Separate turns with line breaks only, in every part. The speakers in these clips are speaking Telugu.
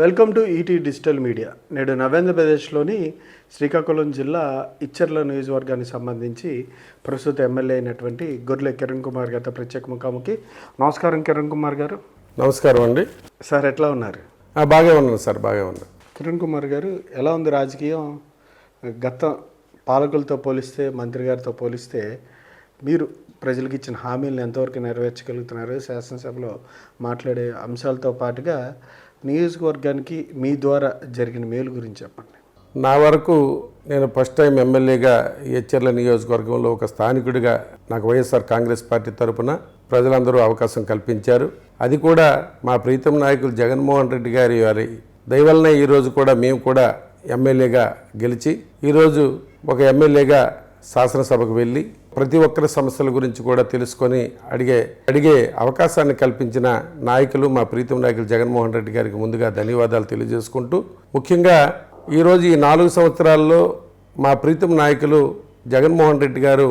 Welcome to ET digital media. నేడు నవేంద్రప్రదేశ్లోని శ్రీకాకుళం జిల్లా ఇచ్చర్ల నియోజకవర్గానికి సంబంధించి ప్రస్తుత ఎమ్మెల్యే అయినటువంటి గొర్రెల కిరణ్ కుమార్ గారితో ప్రత్యేక ముఖాముఖి. నమస్కారం కిరణ్ కుమార్ గారు.
నమస్కారం అండి
సార్, ఎట్లా ఉన్నారు?
బాగా ఉన్నాను సార్, బాగా ఉన్నాను.
కిరణ్ కుమార్ గారు, ఎలా ఉంది రాజకీయం? గత పాలకులతో పోలిస్తే, మంత్రి గారితో పోలిస్తే మీరు ప్రజలకు ఇచ్చిన హామీలను ఎంతవరకు నెరవేర్చగలుగుతున్నారు? శాసనసభలో మాట్లాడే అంశాలతో పాటుగా నియోజకవర్గానికి మీ ద్వారా జరిగిన మేలు గురించి చెప్పండి.
నా వరకు నేను ఫస్ట్ టైం ఎమ్మెల్యేగా ఎచ్చర్ల నియోజకవర్గంలో ఒక స్థానికుడిగా నాకు వైఎస్ఆర్ కాంగ్రెస్ పార్టీ తరఫున ప్రజలందరూ అవకాశం కల్పించారు. అది కూడా మా ప్రీతం నాయకులు జగన్మోహన్ రెడ్డి గారి దయవల్లనే ఈరోజు కూడా మేము కూడా ఎమ్మెల్యేగా గెలిచి ఈరోజు ఒక ఎమ్మెల్యేగా శాసనసభకు వెళ్ళి ప్రతి ఒక్కరి సమస్యల గురించి కూడా తెలుసుకొని అడిగే అవకాశాన్ని కల్పించిన నాయకులు మా ప్రీతం నాయకులు జగన్మోహన్ రెడ్డి గారికి ముందుగా ధన్యవాదాలు తెలియజేసుకుంటూ, ముఖ్యంగా ఈరోజు ఈ 4 సంవత్సరాల్లో మా ప్రీతం నాయకులు జగన్మోహన్ రెడ్డి గారు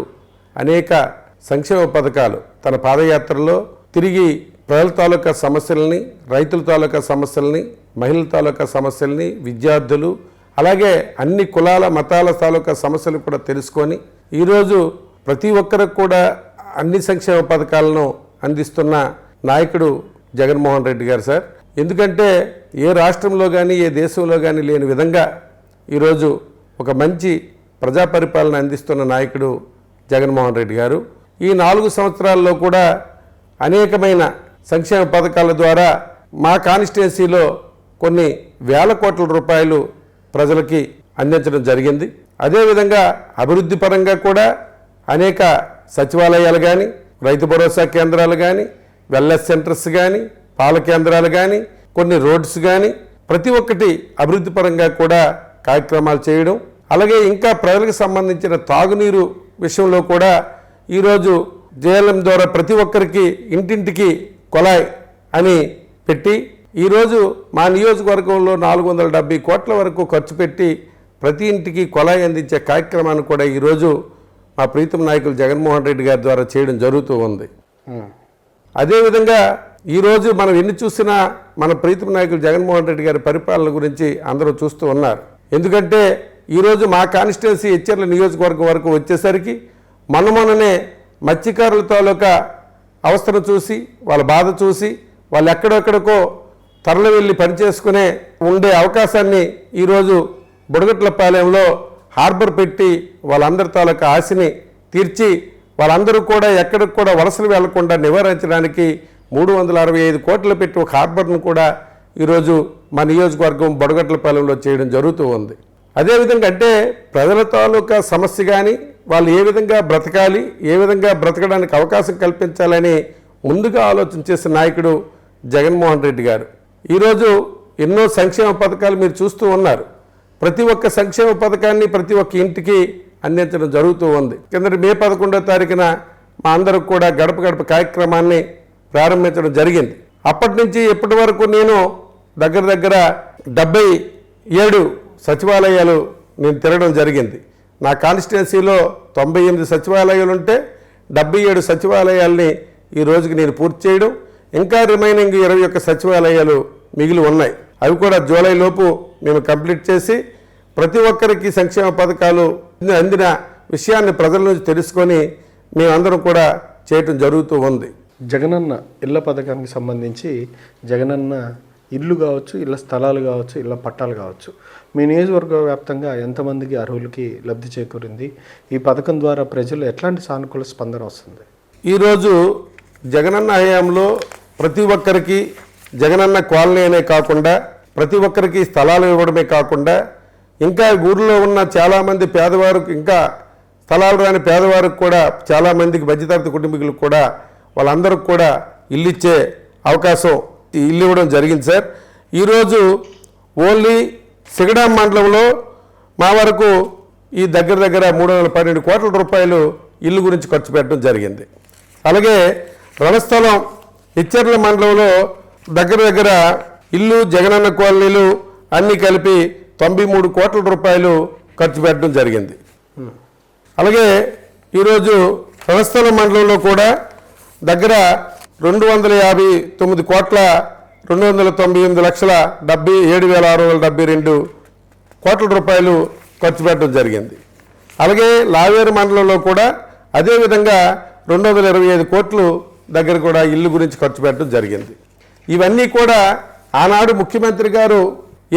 అనేక సంక్షేమ పథకాలు తన పాదయాత్రలో తిరిగి ప్రజల తాలూకా సమస్యలని, రైతుల తాలూకా సమస్యలని, మహిళల తాలూకా సమస్యలని, విద్యార్థులు అలాగే అన్ని కులాల మతాల తాలూకా సమస్యలు కూడా తెలుసుకొని ఈరోజు ప్రతి ఒక్కరికి కూడా అన్ని సంక్షేమ పథకాలను అందిస్తున్న నాయకుడు జగన్మోహన్ రెడ్డి గారు సార్. ఎందుకంటే ఏ రాష్ట్రంలో కానీ ఏ దేశంలో కానీ లేని విధంగా ఈరోజు ఒక మంచి ప్రజా పరిపాలన అందిస్తున్న నాయకుడు జగన్మోహన్ రెడ్డి గారు. ఈ 4 సంవత్సరాల్లో కూడా అనేకమైన సంక్షేమ పథకాల ద్వారా మా కాన్స్టిట్యున్సీలో కొన్ని వేల కోట్ల రూపాయలు ప్రజలకి అందించడం జరిగింది. అదేవిధంగా అభివృద్ధి పరంగా కూడా అనేక సచివాలయాలు కానీ, రైతు భరోసా కేంద్రాలు కానీ, వెల్నెస్ సెంటర్స్ కానీ, పాల కేంద్రాలు కానీ, కొన్ని రోడ్స్ కానీ ప్రతి ఒక్కటి అభివృద్ధి పరంగా కూడా కార్యక్రమాలు చేయడం, అలాగే ఇంకా ప్రజలకు సంబంధించిన తాగునీరు విషయంలో కూడా ఈరోజు జేఎల్ఎం ద్వారా ప్రతి ఒక్కరికి ఇంటింటికి కొలాయ్ అని పెట్టి ఈరోజు మా నియోజకవర్గంలో 470 కోట్ల వరకు ఖర్చు పెట్టి ప్రతి ఇంటికి కొలాయి అందించే కార్యక్రమాన్ని కూడా ఈరోజు మా ప్రీతం నాయకులు జగన్మోహన్ రెడ్డి గారి ద్వారా చేయడం జరుగుతూ ఉంది. అదేవిధంగా ఈరోజు మనం ఎన్ని చూసినా మన ప్రీతం నాయకులు జగన్మోహన్ రెడ్డి గారి పరిపాలన గురించి అందరూ చూస్తూ ఉన్నారు. ఎందుకంటే ఈరోజు మా కాన్స్టిట్యున్సీ ఎచ్చర్ల నియోజకవర్గం వరకు వచ్చేసరికి మొన్ననే మత్స్యకారుల తాలూకా అవస్థను చూసి, వాళ్ళ బాధ చూసి, వాళ్ళు ఎక్కడెక్కడికో తరలి వెళ్ళి పనిచేసుకునే ఉండే అవకాశాన్ని ఈరోజు బుడగట్లపాలెంలో హార్బర్ పెట్టి వాళ్ళందరి తాలూకా ఆశని తీర్చి వాళ్ళందరూ కూడా ఎక్కడికి కూడా వలసలు వెళ్లకుండా నివారించడానికి 365 కోట్లు పెట్టి ఒక హార్బర్ను కూడా ఈరోజు మా నియోజకవర్గం బుడగట్లపాలెంలో చేయడం జరుగుతూ ఉంది. అదేవిధంగా అంటే ప్రజల తాలూకా సమస్య కానీ, వాళ్ళు ఏ విధంగా బ్రతకాలి, ఏ విధంగా బ్రతకడానికి అవకాశం కల్పించాలని ముందుగా ఆలోచన చేసిన నాయకుడు జగన్మోహన్ రెడ్డి గారు. ఈరోజు ఎన్నో సంక్షేమ పథకాలు మీరు చూస్తూ ఉన్నారు. ప్రతి ఒక్క సంక్షేమ పథకాన్ని ప్రతి ఒక్క ఇంటికి అందించడం జరుగుతూ ఉంది. కిందటి మే 11వ తారీఖున మా అందరికి కూడా గడప గడప కార్యక్రమాన్ని ప్రారంభించడం జరిగింది. అప్పటి నుంచి ఇప్పటి వరకు నేను దగ్గర 77 సచివాలయాలు నేను తిరగడం జరిగింది. నా కాన్స్టిట్యున్సీలో 98 సచివాలయాలు ఉంటే 77 సచివాలయాల్ని ఈ రోజుకి నేను పూర్తి చేయడం, ఇంకా రిమైనింగ్ 21 సచివాలయాలు మిగిలి ఉన్నాయి. అవి కూడా జూలై లోపు మేము కంప్లీట్ చేసి ప్రతి ఒక్కరికి సంక్షేమ పథకాలు అందిన విషయాన్ని ప్రజల నుంచి తెలుసుకొని మేమందరం కూడా చేయటం జరుగుతూ ఉంది.
జగనన్న ఇళ్ల పథకానికి సంబంధించి జగనన్న ఇల్లు కావచ్చు, ఇళ్ల స్థలాలు కావచ్చు, ఇళ్ల పట్టాలు కావచ్చు, మీ నియోజకవర్గ వ్యాప్తంగా ఎంతమందికి అర్హులకి లబ్ధి చేకూరింది? ఈ పథకం ద్వారా ప్రజలు ఎట్లాంటి సానుకూల స్పందన వస్తుంది?
ఈరోజు జగనన్న హయాంలో ప్రతి ఒక్కరికి జగనన్న కాలనీ అనే కాకుండా ప్రతి ఒక్కరికి స్థలాలు ఇవ్వడమే కాకుండా ఇంకా ఊరిలో ఉన్న చాలామంది పేదవారికి, ఇంకా స్థలాలు రాని పేదవారికి కూడా చాలామందికి మధ్యతరగతి కుటుంబీకులకు కూడా వాళ్ళందరికి కూడా ఇల్లు ఇచ్చే అవకాశం ఇల్లు ఇవ్వడం జరిగింది సార్. ఈరోజు ఓన్లీ సిగడాం మండలంలో మా వరకు ఈ దగ్గర 312 కోట్ల రూపాయలు ఇల్లు గురించి ఖర్చు పెట్టడం జరిగింది. అలాగే రణస్థలం ఇచ్చర్ల మండలంలో దగ్గర ఇల్లు, జగనన్న కాలనీలు అన్నీ కలిపి 93 కోట్ల రూపాయలు ఖర్చు పెట్టడం జరిగింది. అలాగే ఈరోజు రణస్థలం మండలంలో కూడా దగ్గర 259 కోట్ల 298,77,672 కోట్ల రూపాయలు ఖర్చు పెట్టడం జరిగింది. అలాగే లావేరు మండలంలో కూడా అదేవిధంగా 225 కోట్లు దగ్గర కూడా ఇల్లు గురించి ఖర్చు పెట్టడం జరిగింది. ఇవన్నీ కూడా ఆనాడు ముఖ్యమంత్రి గారు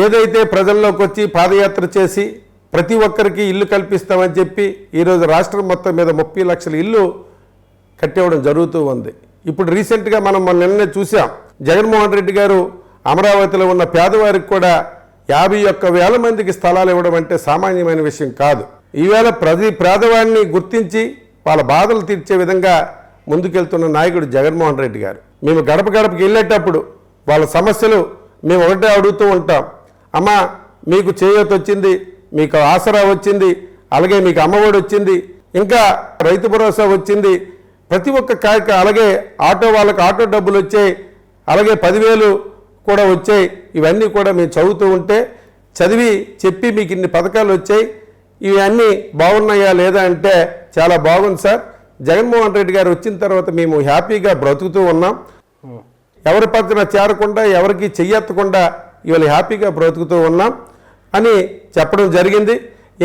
ఏదైతే ప్రజల్లోకి వచ్చి పాదయాత్ర చేసి ప్రతి ఒక్కరికి ఇల్లు కల్పిస్తామని చెప్పి ఈరోజు రాష్ట్రం మొత్తం మీద 30 లక్షల ఇల్లు కట్టివ్వడం జరుగుతూ ఉంది. ఇప్పుడు రీసెంట్గా మనం నిన్నే చూసాం, జగన్మోహన్ రెడ్డి గారు అమరావతిలో ఉన్న పేదవారికి కూడా 51,000 మందికి స్థలాలు ఇవ్వడం అంటే సామాన్యమైన విషయం కాదు. ఈవేళ ప్రతి పేదవాడిని గుర్తించి వాళ్ళ బాధలు తీర్చే విధంగా ముందుకెళ్తున్న నాయకుడు జగన్మోహన్ రెడ్డి గారు. మేము గడప గడపకి వెళ్ళేటప్పుడు వాళ్ళ సమస్యలు మేము ఒకటే అడుగుతూ ఉంటాం. అమ్మ, మీకు చేయూత వచ్చింది, మీకు ఆసరా వచ్చింది, అలాగే మీకు అమ్మఒడి వచ్చింది, ఇంకా రైతు భరోసా వచ్చింది, ప్రతి ఒక్క అలాగే ఆటో వాళ్ళకి ఆటో డబ్బులు వచ్చాయి, అలాగే 10,000 కూడా వచ్చాయి. ఇవన్నీ కూడా మేము చదువుతూ ఉంటే చదివి చెప్పి మీకు ఇన్ని పథకాలు వచ్చాయి, ఇవన్నీ బాగున్నాయా లేదా అంటే చాలా బాగుంది సార్, జగన్మోహన్ రెడ్డి గారు వచ్చిన తర్వాత మేము హ్యాపీగా బ్రతుకుతూ ఉన్నాం, ఎవరి పక్కన చేరకుండా ఎవరికి చెయ్యెత్తకుండా ఇవాళ హ్యాపీగా బ్రతుకుతూ ఉన్నాం అని చెప్పడం జరిగింది.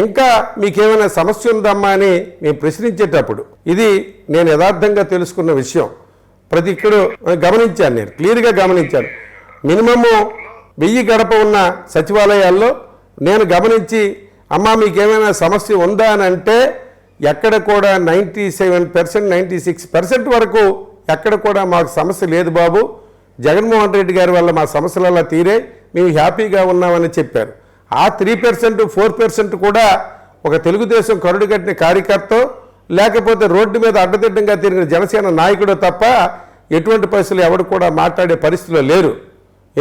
ఇంకా మీకేమైనా సమస్య ఉందమ్మా అని మేము ప్రశ్నించేటప్పుడు ఇది నేను యథార్థంగా తెలుసుకున్న విషయం. ప్రతి ఇక్కడ గమనించాను, నేను క్లియర్గా గమనించాను. మినిమము 1000 గడప ఉన్న సచివాలయాల్లో నేను గమనించి అమ్మా మీకేమైనా సమస్య ఉందా అని అంటే ఎక్కడ కూడా 97%, 96% వరకు ఎక్కడ కూడా మాకు సమస్య లేదు బాబు, జగన్మోహన్ రెడ్డి గారి వల్ల మా సమస్యలలా తీరే, మేము హ్యాపీగా ఉన్నామని చెప్పారు. ఆ 3%, 4% కూడా ఒక తెలుగుదేశం కరుడు కట్టిన కార్యకర్త లేకపోతే రోడ్డు మీద అడ్డదిడ్డంగా తిరిగిన జనసేన నాయకుడు తప్ప ఎటువంటి పరిస్థితులు ఎవరు కూడా మాట్లాడే పరిస్థితిలో లేరు.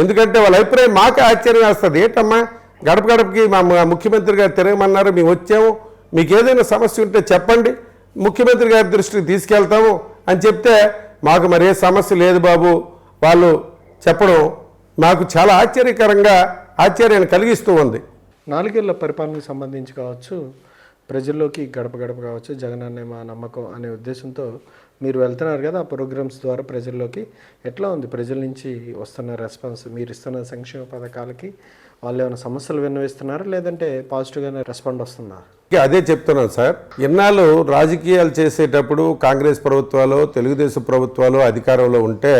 ఎందుకంటే వాళ్ళ అభిప్రాయం మాకే ఆశ్చర్యం వేస్తుంది. ఏంటమ్మా గడప గడపకి మా ముఖ్యమంత్రి గారు తిరగమన్నారు, మేము వచ్చాము, మీకు ఏదైనా సమస్య ఉంటే చెప్పండి, ముఖ్యమంత్రి గారి దృష్టికి తీసుకెళ్తాము అని చెప్తే మాకు మరే సమస్య లేదు బాబు వాళ్ళు చెప్పడం మాకు చాలా ఆశ్చర్యాన్ని కలిగిస్తూ ఉంది.
4 ఏళ్ల పరిపాలనకు సంబంధించి కావచ్చు, ప్రజల్లోకి గడప గడప కావచ్చు, జగన్ అనే మా నమ్మకం అనే ఉద్దేశంతో మీరు వెళ్తున్నారు కదా, ఆ ప్రోగ్రామ్స్ ద్వారా ప్రజల్లోకి ఎట్లా ఉంది? ప్రజల నుంచి వస్తున్న రెస్పాన్స్, మీరు ఇస్తున్న సంక్షేమ పథకాలకి వాళ్ళు ఏమైనా సమస్యలు విన్నవిస్తున్నారా లేదంటే పాజిటివ్గానే రెస్పాండ్ వస్తుందా?
అదే చెప్తున్నాను సార్, ఇన్నాళ్ళు రాజకీయాలు చేసేటప్పుడు కాంగ్రెస్ ప్రభుత్వాలు, తెలుగుదేశం ప్రభుత్వాలు అధికారంలో ఉంటే,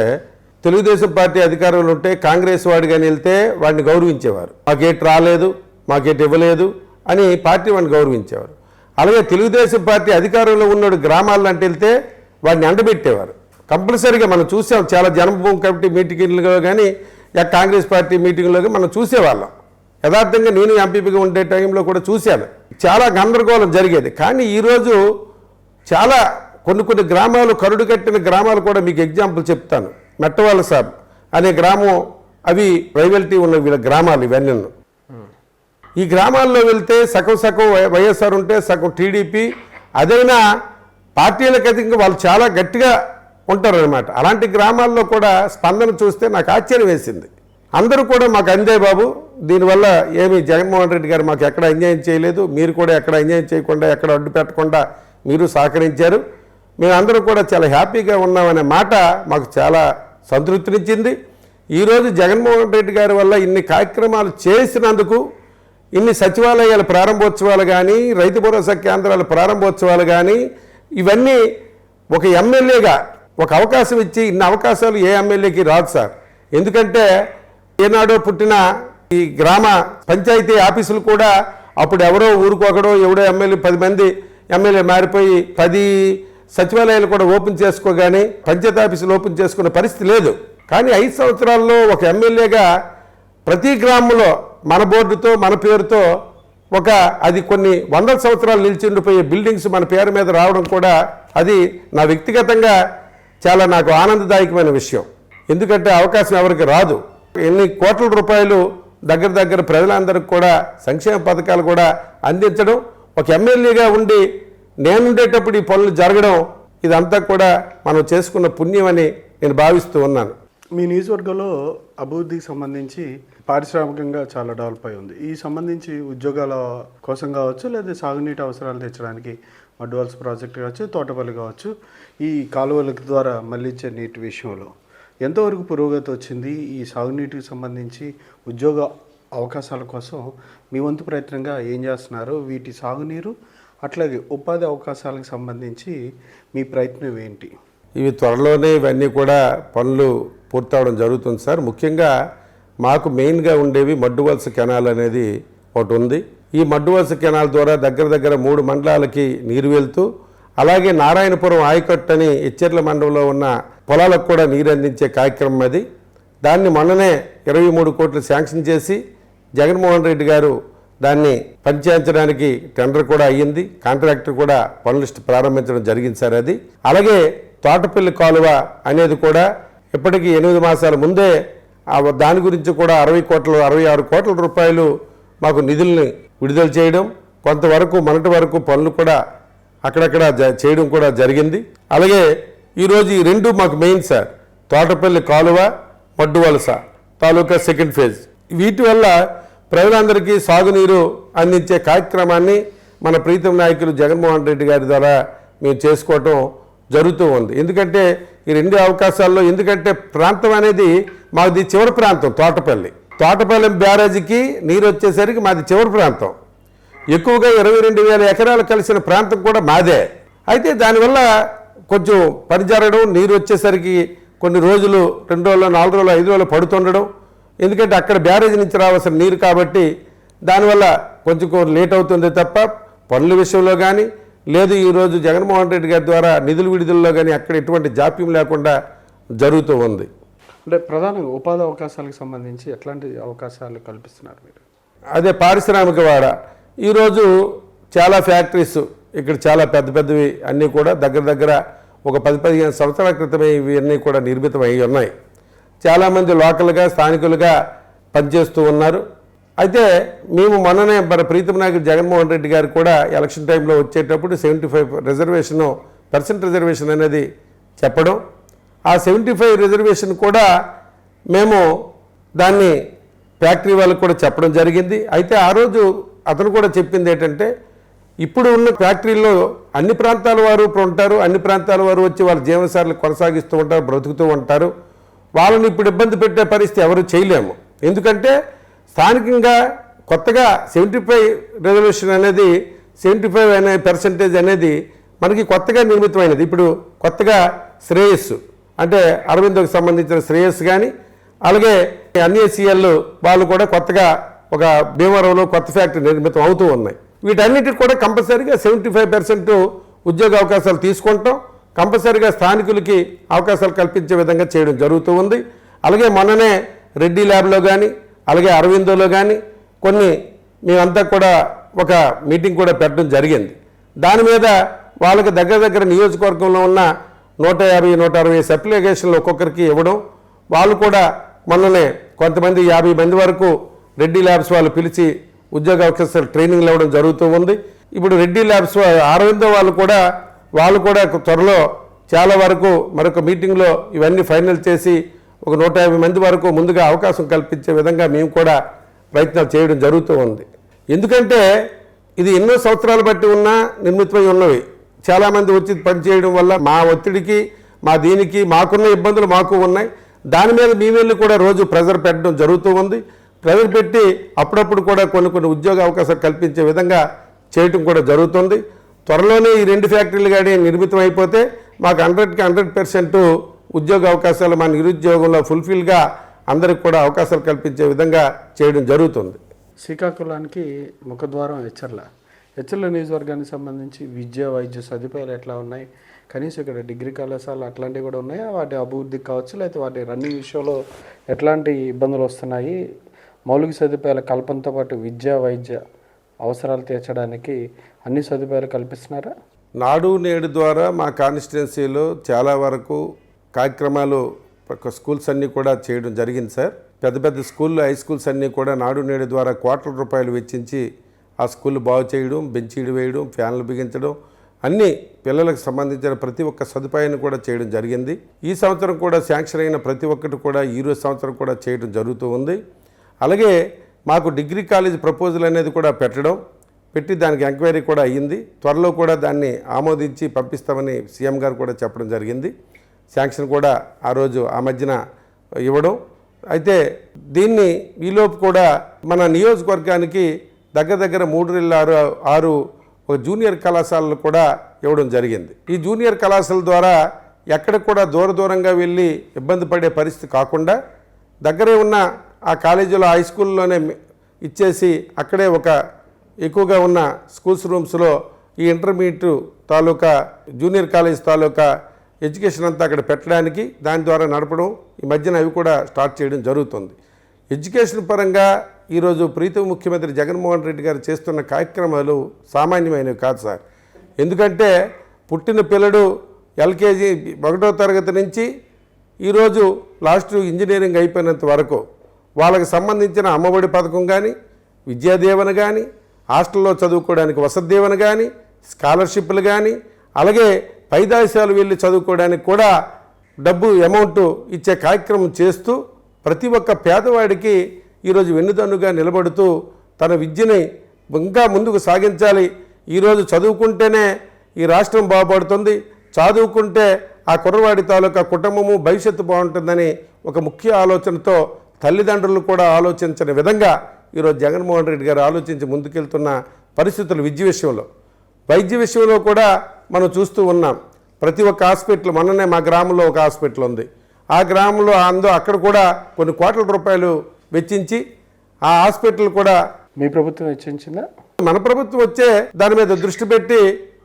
తెలుగుదేశం పార్టీ అధికారంలో ఉంటే కాంగ్రెస్ వాడిగాని వెళ్తే వాడిని గౌరవించేవారు, మాకేటి రాలేదు, మాకేటి ఇవ్వలేదు అని పార్టీ వాడిని గౌరవించేవారు. అలాగే తెలుగుదేశం పార్టీ అధికారంలో ఉన్నాడు గ్రామాలను అంటే వెళ్తే వాడిని ఎండబెట్టేవారు. కంపల్సరీగా మనం చూసాం, చాలా జన్మభూమి కమిటీ మీటింగ్లో కానీ కాంగ్రెస్ పార్టీ మీటింగ్లో మనం చూసేవాళ్ళం. యథార్థంగా నేను ఎంపీపీగా ఉండే టైంలో కూడా చూశాను, చాలా గందరగోళం జరిగేది. కానీ ఈరోజు చాలా కొన్ని గ్రామాలు, కరుడు కట్టిన గ్రామాలు కూడా మీకు ఎగ్జాంపుల్ చెప్తాను. మెట్టవాళ్ళ సాబ్ అనే గ్రామం, అవి రైవల్టీ ఉన్న వీళ్ళ గ్రామాలు ఇవన్నీ. ఈ గ్రామాల్లో వెళ్తే సగం వైఎస్ఆర్ ఉంటే సగం టీడీపీ, అదైనా పార్టీలకు అతీతంగా వాళ్ళు చాలా గట్టిగా ఉంటారనమాట. అలాంటి గ్రామాల్లో కూడా స్పందన చూస్తే నాకు ఆశ్చర్యం వేసింది. అందరూ కూడా మాకు అందే బాబు, దీనివల్ల ఏమి జగన్మోహన్ రెడ్డి గారు మాకు ఎక్కడ అన్యాయం చేయలేదు, మీరు కూడా ఎక్కడ అన్యాయం చేయకుండా ఎక్కడ అడ్డు పెట్టకుండా మీరు సహకరించారు, మేమందరూ కూడా చాలా హ్యాపీగా ఉన్నామనే మాట మాకు చాలా సంతృప్తినిచ్చింది. ఈరోజు జగన్మోహన్ రెడ్డి గారి వల్ల ఇన్ని కార్యక్రమాలు చేసినందుకు, ఇన్ని సచివాలయాల ప్రారంభోత్సవాలు కానీ, రైతు భరోసా కేంద్రాల ప్రారంభోత్సవాలు కానీ, ఇవన్నీ ఒక ఎమ్మెల్యేగా ఒక అవకాశం ఇచ్చి, ఇన్ని అవకాశాలు ఏ ఎమ్మెల్యేకి రాదు సార్. ఎందుకంటే ఏనాడో పుట్టిన ఈ గ్రామ పంచాయతీ ఆఫీసులు కూడా అప్పుడు ఎవరో ఊరుకోకడో ఎవడో ఎమ్మెల్యే 10 మంది ఎమ్మెల్యే మారిపోయి 10 సచివాలయాలు కూడా ఓపెన్ చేసుకోగానే పంచాయతీ ఆఫీసులు ఓపెన్ చేసుకునే పరిస్థితి లేదు. కానీ 5 సంవత్సరాల్లో ఒక ఎమ్మెల్యేగా ప్రతి గ్రామంలో మన బోర్డుతో మన పేరుతో అది కొన్ని 100 సంవత్సరాలు నిలిచి ఉండిపోయే బిల్డింగ్స్ మన పేరు మీద రావడం కూడా అది నా వ్యక్తిగతంగా చాలా నాకు ఆనందదాయకమైన విషయం. ఎందుకంటే అవకాశం ఎవరికి రాదు. ఎన్ని కోట్ల రూపాయలు దగ్గర ప్రజలందరికీ కూడా సంక్షేమ పథకాలు కూడా అందించడం, ఒక ఎమ్మెల్యేగా ఉండి నేనుండేటప్పుడు ఈ పనులు జరగడం, ఇదంతా కూడా మనం చేసుకున్న పుణ్యం అని నేను భావిస్తూ ఉన్నాను.
మీ నియోజకవర్గంలో అభివృద్ధికి సంబంధించి పారిశ్రామికంగా చాలా డెవలప్ అయి ఉంది. ఈ సంబంధించి ఉద్యోగాల కోసం కావచ్చు, లేదా సాగునీటి అవసరాలు తీర్చడానికి మడ్వాల్స్ ప్రాజెక్ట్ కావచ్చు, తోటపల్లి కావచ్చు, ఈ కాలువల ద్వారా మళ్లించే నీటి విషయంలో ఎంతవరకు పురోగతి వచ్చింది ఈ సాగునీటికి సంబంధించి ఉద్యోగ అవకాశాల కోసం మీ వంతు ప్రయత్నంగా ఏం చేస్తున్నారు? వీటి సాగునీరు అట్లాగే ఉపాధి అవకాశాలకు సంబంధించి మీ ప్రయత్నం ఏంటి?
ఇవి త్వరలోనే ఇవన్నీ కూడా పనులు పూర్తవడం జరుగుతుంది సార్. ముఖ్యంగా మాకు మెయిన్గా ఉండేవి మడ్డువలస కెనాల్ అనేది ఒకటి ఉంది. ఈ మడ్డువలస కెనాల్ ద్వారా దగ్గర దగ్గర 3 మండలాలకి నీరు వెళ్తూ, అలాగే నారాయణపురం ఆయకట్టు అని ఎచ్చెర్ల మండలంలో ఉన్న పొలాలకు కూడా నీరు అందించే కార్యక్రమం అది. దాన్ని మొన్ననే 23 కోట్లు శాంక్షన్ చేసి జగన్మోహన్ రెడ్డి గారు దాన్ని పనిచేయించడానికి టెండర్ కూడా అయ్యింది. కాంట్రాక్టర్ కూడా పనులు ప్రారంభించడం జరిగింది సార్. అది అలాగే తోటపల్లి కాలువ అనేది కూడా ఇప్పటికీ 8 మాసాల ముందే దాని గురించి కూడా 66 కోట్ల రూపాయలు మాకు నిధుల్ని విడుదల చేయడం, కొంతవరకు మొన్నటి వరకు పనులు కూడా అక్కడక్కడ చేయడం కూడా జరిగింది. అలాగే ఈరోజు ఈ 2 మాకు మెయిన్ సార్. తోటపల్లి కాలువ, మడ్డువలస తాలూకా సెకండ్ ఫేజ్. వీటి వల్ల ప్రజలందరికీ సాగునీరు అందించే కార్యక్రమాన్ని మన ప్రీతం నాయకులు జగన్మోహన్ రెడ్డి గారి ద్వారా మేము చేసుకోవటం జరుగుతూ ఉంది. ఎందుకంటే ఈ 2 అవకాశాల్లో, ఎందుకంటే ప్రాంతం అనేది మాది చివరి ప్రాంతం. తోటపల్లి బ్యారేజీకి నీరు వచ్చేసరికి మాది చివరి ప్రాంతం. ఎక్కువగా 22,000 ఎకరాలు కలిసిన ప్రాంతం కూడా మాదే. అయితే దానివల్ల కొంచెం పని జరగడం, నీరు వచ్చేసరికి కొన్ని రోజులు 2 రోజులు 4 రోజులు 5 రోజులు పడుతుండడం. ఎందుకంటే అక్కడ బ్యారేజీ నుంచి రావాల్సిన నీరు కాబట్టి దానివల్ల కొంచెం లేట్ అవుతుంది తప్ప పనుల విషయంలో కానీ, లేదు ఈరోజు జగన్మోహన్ రెడ్డి గారి ద్వారా నిధుల విడుదలలో కానీ అక్కడ ఎటువంటి జాప్యం లేకుండా జరుగుతూ ఉంది.
అంటే ప్రధానంగా ఉపాధి అవకాశాలకు సంబంధించి ఎట్లాంటి అవకాశాలు కల్పిస్తున్నారు మీరు?
అదే పారిశ్రామిక వాడ. ఈరోజు చాలా ఫ్యాక్టరీస్ ఇక్కడ చాలా పెద్ద పెద్దవి అన్నీ కూడా దగ్గర ఒక 10-15 సంవత్సరాల క్రితమే ఇవన్నీ కూడా నిర్మితమై ఉన్నాయి. చాలామంది లోకల్గా స్థానికులుగా పనిచేస్తూ ఉన్నారు. అయితే మేము మొన్ననే మన ప్రీతం నాయకుడు జగన్మోహన్ రెడ్డి గారు కూడా ఎలక్షన్ టైంలో వచ్చేటప్పుడు 75% రిజర్వేషన్ అనేది చెప్పడం, ఆ 75 రిజర్వేషన్ కూడా మేము దాన్ని ఫ్యాక్టరీ వాళ్ళకు కూడా చెప్పడం జరిగింది. అయితే ఆ రోజు అతను కూడా చెప్పింది ఏంటంటే, ఇప్పుడు ఉన్న ఫ్యాక్టరీల్లో అన్ని ప్రాంతాల వారు ఉంటారు, అన్ని ప్రాంతాల వారు వచ్చి వాళ్ళ జీవనశైలిని కొనసాగిస్తూ ఉంటారు, బ్రతుకుతూ ఉంటారు. వాళ్ళని ఇప్పుడు ఇబ్బంది పెట్టే పరిస్థితి ఎవరు చేయలేము. ఎందుకంటే స్థానికంగా కొత్తగా 75 రిజర్వేషన్ అనేది 75% అనేది మనకి కొత్తగా నిర్మితమైనది. ఇప్పుడు కొత్తగా శ్రేయస్సు అంటే అరవిందోకి సంబంధించిన శ్రేయస్సు కానీ, అలాగే NACL వాళ్ళు కూడా కొత్తగా ఒక భీమవరంలో కొత్త ఫ్యాక్టరీ నిర్మితం అవుతూ ఉన్నాయి. వీటన్నిటికి కూడా కంపల్సరీగా 75% ఉద్యోగ అవకాశాలు తీసుకుంటాం. కంపల్సరీగా స్థానికులకి అవకాశాలు కల్పించే విధంగా చేయడం జరుగుతూ ఉంది. అలాగే మొన్ననే రెడ్డి ల్యాబ్లో కానీ, అలాగే అరవిందోలో కానీ కొన్ని మేమంతా కూడా ఒక మీటింగ్ కూడా పెట్టడం జరిగింది. దాని మీద వాళ్ళకి దగ్గర నియోజకవర్గంలో ఉన్న 150-160 అప్లికేషన్లు ఒక్కొక్కరికి ఇవ్వడం, వాళ్ళు కూడా మొన్ననే కొంతమంది 50 మంది వరకు రెడ్డి ల్యాబ్స్ వాళ్ళు పిలిచి ఉద్యోగ అవకాశాలు ట్రైనింగ్లు ఇవ్వడం జరుగుతూ ఉంది. ఇప్పుడు రెడ్డి ల్యాబ్స్ అరవిందో వాళ్ళు కూడా త్వరలో చాలా వరకు మరొక మీటింగ్లో ఇవన్నీ ఫైనల్ చేసి ఒక 150 మంది వరకు ముందుగా అవకాశం కల్పించే విధంగా మేము కూడా ప్రయత్నాలు చేయడం జరుగుతూ ఉంది. ఎందుకంటే ఇది ఎన్నో సంవత్సరాలు బట్టి ఉన్నా నిర్మితమై ఉన్నవి. చాలామంది వచ్చి పనిచేయడం వల్ల మా ఒత్తిడికి, మా దీనికి మాకున్న ఇబ్బందులు మాకు ఉన్నాయి. దాని మీద మీ వెళ్ళి కూడా రోజు ప్రెజర్ పెట్టడం జరుగుతూ ఉంది. ప్రెజర్ పెట్టి అప్పుడప్పుడు కూడా కొన్ని ఉద్యోగ అవకాశాలు కల్పించే విధంగా చేయటం కూడా జరుగుతుంది. త్వరలోనే ఈ 2 ఫ్యాక్టరీలు కానీ నిర్మితం అయిపోతే మాకు 100% ఉద్యోగ అవకాశాలు మా నిరుద్యోగంలో ఫుల్ఫిల్గా అందరికి కూడా అవకాశాలు కల్పించే విధంగా చేయడం జరుగుతుంది.
శ్రీకాకుళానికి ముఖద్వారం హెచ్చర్ల నియోజకవర్గానికి సంబంధించి విద్య, వైద్య సదుపాయాలు ఎట్లా ఉన్నాయి? కనీసం ఇక్కడ డిగ్రీ కళాశాలలు అట్లాంటివి కూడా ఉన్నాయా? వాటి అభివృద్ధికి కావచ్చు, లేకపోతే వాటి రన్నింగ్ విషయంలో ఎట్లాంటి ఇబ్బందులు వస్తున్నాయి? మౌలిక సదుపాయాల కల్పనతో పాటు విద్య, వైద్య అవసరాలు తీర్చడానికి అన్ని సదుపాయాలు కల్పిస్తున్నారా?
నాడు నేడు ద్వారా మా కాన్స్టిట్యున్సీలో చాలా వరకు కార్యక్రమాలు స్కూల్స్ అన్నీ కూడా చేయడం జరిగింది సార్. పెద్ద స్కూళ్ళు, హై స్కూల్స్ అన్నీ కూడా నాడు నేడు ద్వారా కోట్ల రూపాయలు వెచ్చించి ఆ స్కూళ్ళు బాగు చేయడం, బెంచీలు వేయడం, ఫ్యాన్లు బిగించడం, అన్ని పిల్లలకు సంబంధించిన ప్రతి ఒక్క సదుపాయాన్ని కూడా చేయడం జరిగింది. ఈ సంవత్సరం కూడా శాంక్షన్ అయిన ప్రతి ఒక్కటి కూడా ఈ రోజు సంవత్సరం కూడా చేయడం జరుగుతూ ఉంది. అలాగే మాకు డిగ్రీ కాలేజ్ ప్రపోజల్ అనేది కూడా పెట్టి దానికి ఎంక్వైరీ కూడా అయ్యింది. త్వరలో కూడా దాన్ని ఆమోదించి పంపిస్తామని సీఎం గారు కూడా చెప్పడం జరిగింది. శాంక్షన్ కూడా ఆ రోజు ఆ మధ్యన ఇవ్వడం. అయితే దీన్ని ఈలోపు కూడా మన నియోజకవర్గానికి దగ్గర దగ్గర 3.6 ఒక జూనియర్ కళాశాలలు కూడా ఇవ్వడం జరిగింది. ఈ జూనియర్ కళాశాల ద్వారా ఎక్కడ కూడా దూరంగా వెళ్ళి ఇబ్బంది పడే పరిస్థితి కాకుండా దగ్గరే ఉన్న ఆ కాలేజీలో హై స్కూల్లోనే ఇచ్చేసి అక్కడే ఒక ఎక్కువగా ఉన్న స్కూల్స్ రూమ్స్లో ఈ ఇంటర్మీడియట్ తాలూకా జూనియర్ కాలేజ్ తాలూకా ఎడ్యుకేషన్ అంతా అక్కడ పెట్టడానికి దాని ద్వారా నడపడం ఈ మధ్యన అవి కూడా స్టార్ట్ చేయడం జరుగుతుంది. ఎడ్యుకేషన్ పరంగా ఈరోజు ప్రీతం ముఖ్యమంత్రి జగన్మోహన్ రెడ్డి గారు చేస్తున్న కార్యక్రమాలు సామాన్యమైనవి కాదు సార్. ఎందుకంటే పుట్టిన పిల్లడు ఎల్కేజీ 1వ తరగతి నుంచి ఈరోజు లాస్ట్ ఇంజనీరింగ్ అయిపోయినంత వరకు వాళ్ళకి సంబంధించిన అమ్మఒడి పథకం కానీ, విద్యాదీవెన కానీ, హాస్టల్లో చదువుకోవడానికి వసతి దీవెన కానీ, స్కాలర్షిప్లు కానీ, అలాగే పైదేశాలు వెళ్ళి చదువుకోవడానికి కూడా డబ్బు అమౌంట్ ఇచ్చే కార్యక్రమం చేస్తూ ప్రతి ఒక్క పేదవాడికి ఈరోజు వెన్నుదన్నుగా నిలబడుతూ తన విద్యని ఇంకా ముందుకు సాగించాలి. ఈరోజు చదువుకుంటేనే ఈ రాష్ట్రం బాగుపడుతుంది, చదువుకుంటే ఆ కుర్రవాడి తాలూకా కుటుంబము భవిష్యత్తు బాగుంటుందని ఒక ముఖ్య ఆలోచనతో తల్లిదండ్రులు కూడా ఆలోచించిన విధంగా ఈరోజు జగన్మోహన్ రెడ్డి గారు ఆలోచించి ముందుకెళ్తున్న పరిస్థితులు విద్య విషయంలో, వైద్య విషయంలో కూడా మనం చూస్తూ ఉన్నాం. ప్రతి ఒక్క హాస్పిటల్, మొన్ననే మా గ్రామంలో ఒక హాస్పిటల్ ఉంది, ఆ గ్రామంలో అక్కడ కూడా కొన్ని కోట్ల రూపాయలు వెచ్చించి ఆ హాస్పిటల్ కూడా
మీ ప్రభుత్వం వెచ్చించిందా?
మన ప్రభుత్వం వచ్చే దాని మీద దృష్టి పెట్టి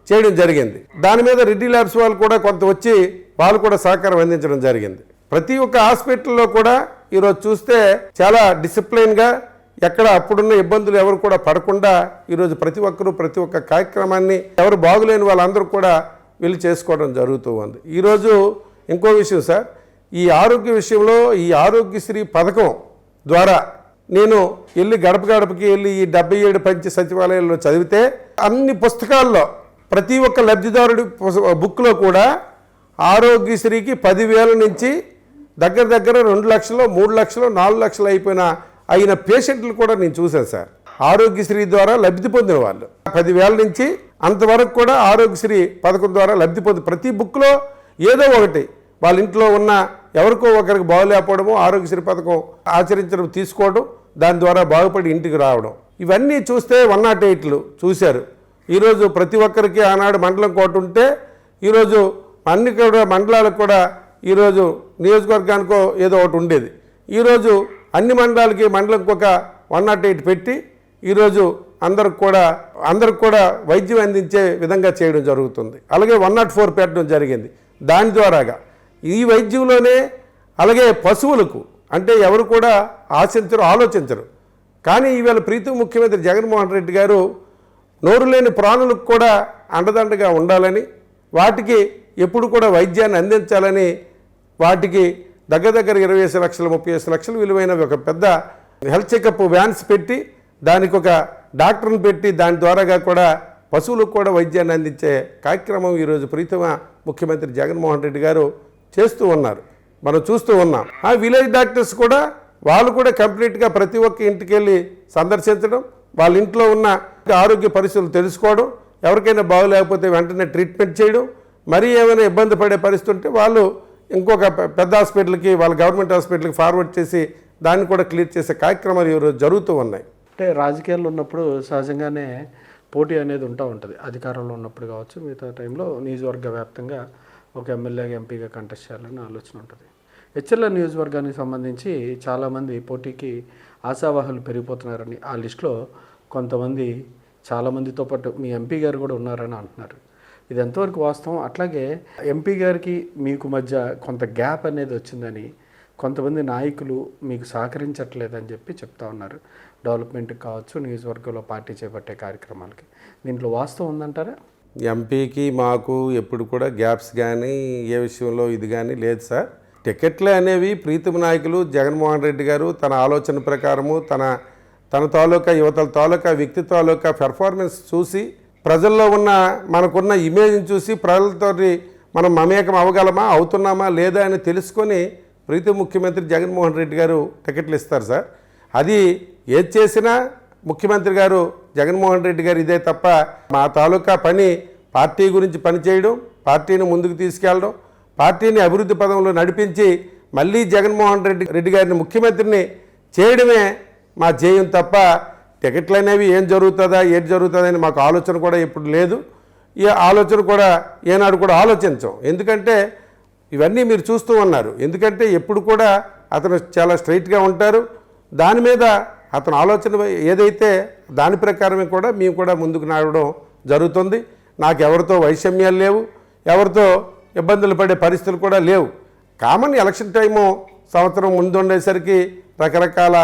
చేయడం జరిగింది. దాని మీద రెడ్డి ల్యాబ్స్ వాళ్ళు కూడా కొంత వచ్చి వాళ్ళు కూడా సహకారం అందించడం జరిగింది. ప్రతి ఒక్క హాస్పిటల్లో కూడా ఈరోజు చూస్తే చాలా డిసిప్లైన్గా ఎక్కడ అప్పుడున్న ఇబ్బందులు ఎవరు కూడా పడకుండా ఈరోజు ప్రతి ఒక్కరూ ప్రతి ఒక్క కార్యక్రమాన్ని ఎవరు బాగులేని వాళ్ళందరూ కూడా వెళ్ళి చేసుకోవడం జరుగుతూ ఉంది. ఈరోజు ఇంకో విషయం సార్, ఈ ఆరోగ్య విషయంలో ఈ ఆరోగ్యశ్రీ పథకం ద్వారా నేను వెళ్ళి గడప గడపకి వెళ్ళి ఈ 77 పంచాయతీ సచివాలయాల్లో చదివితే అన్ని పుస్తకాల్లో ప్రతి ఒక్క లబ్ధిదారుడి బుక్లో కూడా ఆరోగ్యశ్రీకి 10,000 నుంచి దగ్గర 2 లక్షలు 3 లక్షలు 4 లక్షలు అయిన పేషెంట్లు కూడా నేను చూశాను సార్. ఆరోగ్యశ్రీ ద్వారా లబ్ధి పొందిన వాళ్ళు 10,000 నుంచి అంతవరకు కూడా ఆరోగ్యశ్రీ పథకం ద్వారా లబ్ధి పొంది ప్రతి బుక్లో ఏదో ఒకటి వాళ్ళ ఇంట్లో ఉన్న ఎవరికో ఒకరికి బాగులేకపోవడము, ఆరోగ్యశ్రీ పథకం ఆచరించడం తీసుకోవడం, దాని ద్వారా బాగుపడి ఇంటికి రావడం, ఇవన్నీ చూస్తే 108లు చూశారు. ఈరోజు ప్రతి ఒక్కరికి ఆనాడు మండలం కోట ఉంటే ఈరోజు అన్ని కూడా మండలాలకు కూడా ఈరోజు నియోజకవర్గానికో ఏదో ఒకటి ఉండేది. ఈరోజు అన్ని మండలాలకి మండలంకి ఒక 108 పెట్టి ఈరోజు అందరికి కూడా వైద్యం అందించే విధంగా చేయడం జరుగుతుంది. అలాగే 104 పెట్టడం జరిగింది. దాని ద్వారాగా ఈ వైద్యంలోనే అలాగే పశువులకు అంటే ఎవరు కూడా ఆలోచించరు. కానీ ఈవేళ ప్రీతం ముఖ్యమంత్రి జగన్మోహన్ రెడ్డి గారు నోరు లేని ప్రాణులకు కూడా అండదండగా ఉండాలని, వాటికి ఎప్పుడు కూడా వైద్యాన్ని అందించాలని, వాటికి దగ్గర 25 లక్షలు 35 లక్షలు విలువైన ఒక పెద్ద హెల్త్ చెకప్ వ్యాన్స్ పెట్టి దానికి ఒక డాక్టర్ని పెట్టి దాని ద్వారాగా కూడా పశువులకు కూడా వైద్యాన్ని అందించే కార్యక్రమం ఈరోజు ప్రీతమ ముఖ్యమంత్రి జగన్మోహన్ రెడ్డి గారు చేస్తూ ఉన్నారు, మనం చూస్తూ ఉన్నాం. ఆ విలేజ్ డాక్టర్స్ కూడా వాళ్ళు కూడా కంప్లీట్గా ప్రతి ఒక్క ఇంటికి వెళ్ళి సందర్శించడం, వాళ్ళ ఇంట్లో ఉన్న ఆరోగ్య పరిస్థితులు తెలుసుకోవడం, ఎవరికైనా బాగోలేకపోతే వెంటనే ట్రీట్మెంట్ చేయడం, మరీ ఏమైనా ఇబ్బంది పడే పరిస్థితి ఉంటే వాళ్ళు ఇంకొక పెద్ద హాస్పిటల్కి వాళ్ళ గవర్నమెంట్ హాస్పిటల్కి ఫార్వర్డ్ చేసి దాన్ని కూడా క్లియర్ చేసే కార్యక్రమాలు ఈరోజు జరుగుతూ ఉన్నాయి.
అంటే రాజకీయాల్లో ఉన్నప్పుడు సహజంగానే పోటీ అనేది ఉంటుంది. అధికారంలో ఉన్నప్పుడు కావచ్చు, మిగతా టైంలో నియోజకవర్గ వ్యాప్తంగా ఒక ఎమ్మెల్యేగా ఎంపీగా కంటెస్ట్ చేయాలని ఆలోచన ఉంటుంది. హెచ్ఎల్ నియోజకవర్గానికి సంబంధించి చాలామంది పోటీకి ఆశావాహులు పెరిగిపోతున్నారని, ఆ లిస్టులో కొంతమంది చాలామందితో పాటు మీ ఎంపీ గారు కూడా ఉన్నారని అంటున్నారు. ఇది ఎంతవరకు వాస్తవం? అట్లాగే ఎంపీ గారికి మీకు మధ్య కొంత గ్యాప్ అనేది వచ్చిందని కొంతమంది నాయకులు మీకు సహకరించట్లేదని చెప్తా ఉన్నారు. డెవలప్మెంట్కి కావచ్చు, నియోజకవర్గంలో పార్టీ చేపట్టే కార్యక్రమాలకి. దీంట్లో వాస్తవం ఉందంటారా?
ఎంపీకి మాకు ఎప్పుడు కూడా గ్యాప్స్ కానీ ఏ విషయంలో ఇది కానీ లేదు సార్. టికెట్లే అనేవి ప్రీతం నాయకులు జగన్మోహన్ రెడ్డి గారు తన ఆలోచన ప్రకారము తన తాలూకా యువతల తాలూకా వ్యక్తి తాలూకా పెర్ఫార్మెన్స్ చూసి, ప్రజల్లో ఉన్న మనకున్న ఇమేజ్ని చూసి ప్రజలతో మనం మమేకం అవుతున్నామా లేదా అని తెలుసుకొని ప్రీతం ముఖ్యమంత్రి జగన్మోహన్ రెడ్డి గారు టికెట్లు ఇస్తారు సార్. అది ఏది చేసినా ముఖ్యమంత్రి గారు జగన్మోహన్ రెడ్డి గారు ఇదే తప్ప మా తాలూకా పని పార్టీ గురించి పనిచేయడం, పార్టీని ముందుకు తీసుకెళ్ళడం, పార్టీని అభివృద్ధి పదంలో నడిపించి మళ్ళీ జగన్మోహన్ రెడ్డి గారిని ముఖ్యమంత్రిని చేయడమే మా ధ్యేయం తప్ప టికెట్లు అనేవి ఏం జరుగుతుందని మాకు ఆలోచన కూడా ఇప్పుడు లేదు. ఈ ఆలోచన కూడా ఏనాడు కూడా ఆలోచించం. ఎందుకంటే ఇవన్నీ మీరు చూస్తూ ఉన్నారు. ఎందుకంటే ఎప్పుడు కూడా అతను చాలా స్ట్రైట్గా ఉంటారు. దాని మీద అతని ఆలోచన ఏదైతే దాని ప్రకారమే కూడా మేము కూడా ముందుకు నడవడం జరుగుతుంది. నాకు ఎవరితో వైషమ్యాలు లేవు, ఎవరితో ఇబ్బందులు పడే పరిస్థితులు కూడా లేవు. కామన్ ఎలక్షన్ టైము సంవత్సరం ముందు ఉండేసరికి రకరకాల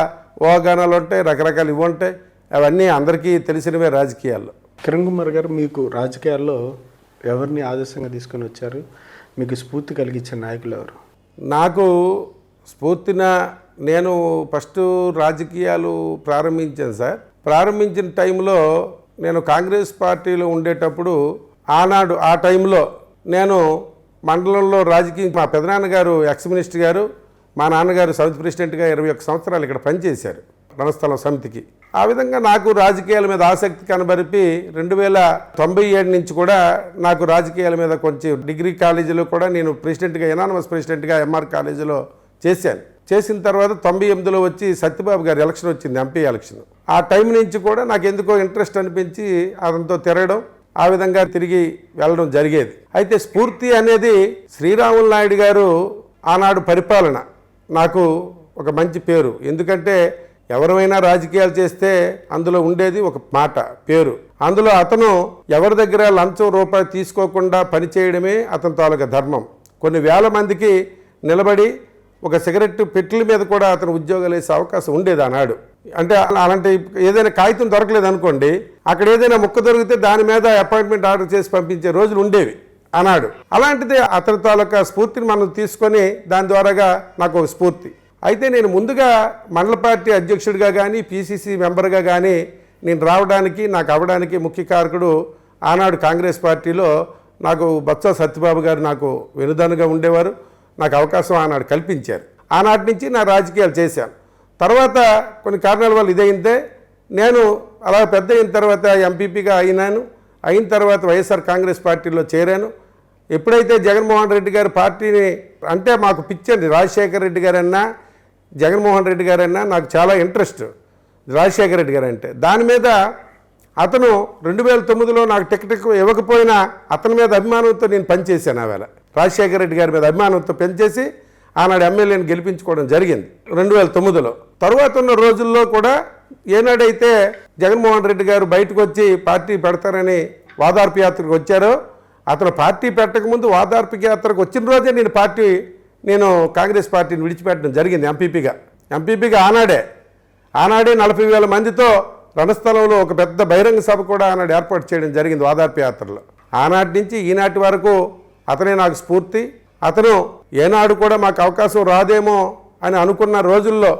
ఊహాగానాలు ఉంటాయి, రకరకాలు ఇవి ఉంటాయి. అవన్నీ అందరికీ తెలిసినవే రాజకీయాల్లో.
కిరణ్ కుమార్ గారు, మీకు రాజకీయాల్లో ఎవరిని ఆదర్శంగా తీసుకొని వచ్చారు? మీకు స్ఫూర్తి కలిగించే నాయకులు ఎవరు?
నాకు నేను ఫస్ట్ రాజకీయాలు ప్రారంభించాను సార్. ప్రారంభించిన టైంలో నేను కాంగ్రెస్ పార్టీలో ఉండేటప్పుడు ఆ టైంలో నేను మండలంలో రాజకీయం, మా పెదనాన్నగారు ఎక్స్ మినిస్టర్ గారు, మా నాన్నగారు సమితి ప్రెసిడెంట్గా 21 సంవత్సరాలు ఇక్కడ పనిచేశారు రణస్థలం సమితికి. ఆ విధంగా నాకు రాజకీయాల మీద ఆసక్తి కనబరిపి 1997 నుంచి కూడా నాకు రాజకీయాల మీద కొంచెం డిగ్రీ కాలేజీలో కూడా నేను ప్రెసిడెంట్గా, ఎనానమస్ ప్రెసిడెంట్గా ఎంఆర్ కాలేజీలో చేశాను. చేసిన తర్వాత 98లో వచ్చి సత్యబాబు గారి ఎలక్షన్ వచ్చింది, ఎంపీ ఎలక్షన్. ఆ టైం నుంచి కూడా నాకు ఎందుకో ఇంట్రెస్ట్ అనిపించి అతనితో తిరగడం, ఆ విధంగా తిరిగి వెళ్ళడం జరిగేది. అయితే స్ఫూర్తి అనేది శ్రీరాములు నాయుడు గారు ఆనాడు పరిపాలన నాకు ఒక మంచి పేరు. ఎందుకంటే ఎవరైనా రాజకీయాలు చేస్తే అందులో ఉండేది ఒక మాట, పేరు. అందులో అతను ఎవరి దగ్గర లంచం రూపాయి తీసుకోకుండా పనిచేయడమే అతని తాలూకా ధర్మం. కొన్ని వేల మందికి నిలబడి ఒక సిగరెట్ పెట్టెల మీద కూడా అతను ఉద్యోగాలు వేసే అవకాశం ఉండేది ఆనాడు. అంటే అలాంటి ఏదైనా కాగితం దొరకలేదు అనుకోండి, అక్కడ ఏదైనా ముక్క దొరికితే దాని మీద అపాయింట్మెంట్ ఆర్డర్ చేసి పంపించే రోజులు ఉండేవి ఆనాడు. అలాంటిదే అతని తాలూకా స్ఫూర్తిని మనం తీసుకొని దాని ద్వారాగా నాకు ఒక స్ఫూర్తి. అయితే నేను ముందుగా మండల పార్టీ అధ్యక్షుడిగా కానీ పిసిసి మెంబర్గా కానీ నేను రావడానికి, నాకు అవ్వడానికి ముఖ్య కారకుడు ఆనాడు కాంగ్రెస్ పార్టీలో నాకు బొత్స సత్యబాబు గారు నాకు వెనుదన్నుగా ఉండేవారు. నాకు అవకాశం ఆనాడు కల్పించారు. ఆనాటి నుంచి నా రాజకీయాలు చేశాను. తర్వాత కొన్ని కారణాల వల్ల ఇదైందే నేను అలా పెద్ద అయిన తర్వాత ఎంపీపీగా అయిన తర్వాత వైఎస్ఆర్ కాంగ్రెస్ పార్టీలో చేరాను. ఎప్పుడైతే జగన్మోహన్ రెడ్డి గారి పార్టీని అంటే మాకు పిచ్చండి, రాజశేఖర రెడ్డి గారన్నా జగన్మోహన్ రెడ్డి గారన్నా నాకు చాలా ఇంట్రెస్ట్ రాజశేఖర రెడ్డి గారు అంటే. దాని మీద అతను 2009లో నాకు టికెట్ ఇవ్వకపోయినా అతని మీద అభిమానంతో నేను పనిచేశాను. ఆవేళ రాజశేఖర రెడ్డి గారి మీద అభిమానంతో పనిచేసి ఆనాడు ఎమ్మెల్యేని గెలిపించుకోవడం జరిగింది 2009లో. తరువాత ఉన్న రోజుల్లో కూడా ఏనాడైతే జగన్మోహన్ రెడ్డి గారు బయటకు వచ్చి పార్టీ పెడతారని వాదార్పు యాత్రకు వచ్చారో, అతను పార్టీ పెట్టకముందు వాదార్పు యాత్రకు వచ్చిన రోజే నేను కాంగ్రెస్ పార్టీని విడిచిపెట్టడం జరిగింది ఎంపీపీగా. ఆనాడే 40,000 మందితో రణస్థలంలో ఒక పెద్ద బహిరంగ సభ కూడా ఆనాడు ఏర్పాటు చేయడం జరిగింది వాదార్పు యాత్రలో. ఆనాటి నుంచి ఈనాటి వరకు అతనే నాకు స్ఫూర్తి. అతను ఏనాడు కూడా మాకు అవకాశం రాదేమో అని అనుకున్న రోజుల్లో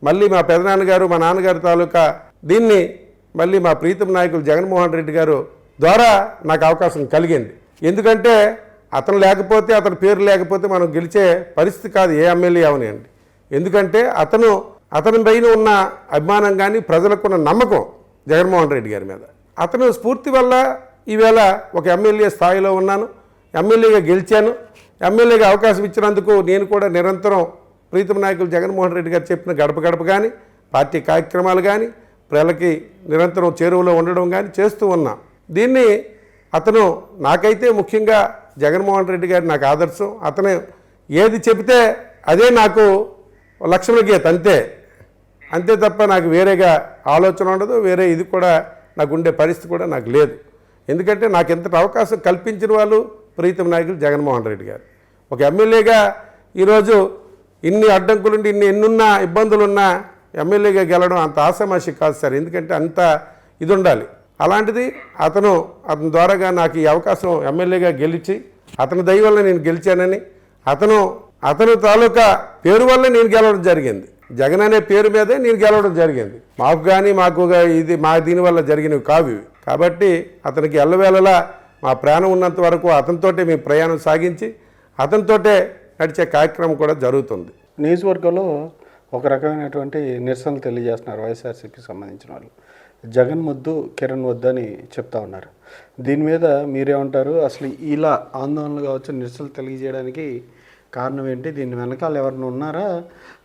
మళ్ళీ మా పెదనాన్నగారు, మా నాన్నగారి తాలూకా దీన్ని మళ్ళీ మా ప్రీతం నాయకులు జగన్మోహన్ రెడ్డి గారు ద్వారా నాకు అవకాశం కలిగింది. ఎందుకంటే అతను లేకపోతే, అతని పేరు లేకపోతే మనం గెలిచే పరిస్థితి కాదు ఏ ఎమ్మెల్యే అవనివ్వండి. ఎందుకంటే అతని పైన ఉన్న అభిమానం కానీ ప్రజలకున్న నమ్మకం జగన్మోహన్ రెడ్డి గారి మీద, అతను స్ఫూర్తి వల్ల ఈవేళ ఒక ఎమ్మెల్యే స్థాయిలో ఉన్నాను, ఎమ్మెల్యేగా గెలిచాను. ఎమ్మెల్యేగా అవకాశం ఇచ్చినందుకు నేను కూడా నిరంతరం ప్రీతం నాయకులు జగన్మోహన్ రెడ్డి గారు చెప్పిన గడప కానీ పార్టీ కార్యక్రమాలు కానీ ప్రజలకి నిరంతరం చేరువలో ఉండడం కానీ చేస్తూ ఉన్నా. దీన్ని అతను నాకైతే ముఖ్యంగా జగన్మోహన్ రెడ్డి గారు నాకు ఆదర్శం. అతను ఏది చెబితే అదే నాకు లక్ష్మణ గీత, అంతే తప్ప నాకు వేరేగా ఆలోచన ఉండదు, వేరే ఇది కూడా నాకు ఉండే పరిస్థితి కూడా నాకు లేదు. ఎందుకంటే నాకు ఎంతటి అవకాశం కల్పించిన వాళ్ళు ప్రీతం నాయకులు జగన్మోహన్ రెడ్డి గారు. ఒక ఎమ్మెల్యేగా ఈరోజు ఇన్ని అడ్డంకులుండి ఎన్నున్నా ఇబ్బందులున్నా ఎమ్మెల్యేగా గెలవడం అంత ఆశామాషి కాదు సార్. ఎందుకంటే అంత ఇది ఉండాలి. అలాంటిది అతని ద్వారాగా నాకు ఈ అవకాశం ఎమ్మెల్యేగా గెలిచి అతని దయ వల్ల నేను గెలిచానని, అతను తాలూకా పేరు వల్ల నేను గెలవడం జరిగింది. జగన్ అనే పేరు మీదే నేను గెలవడం జరిగింది. మాకు ఇది మా దీనివల్ల జరిగినవి కావు. కాబట్టి అతనికి ఎల్లవేళలా మా ప్రాణం ఉన్నంత వరకు అతనితోటే మేము ప్రయాణం సాగించి అతనితోటే నడిచే కార్యక్రమం కూడా జరుగుతుంది.
నియోజకవర్గంలో ఒక రకమైనటువంటి నిరసనలు తెలియజేస్తున్నారు వైఎస్ఆర్సీపీకి సంబంధించిన వాళ్ళు. జగన్ ముద్దు కిరణ్ వద్దు అని చెప్తా ఉన్నారు. దీని మీద మీరేమంటారు? అసలు ఇలా ఆందోళనలు కావచ్చు, నిరసనలు తెలియజేయడానికి కారణం ఏంటి? దీని వెనకాల ఎవరైనా ఉన్నారా,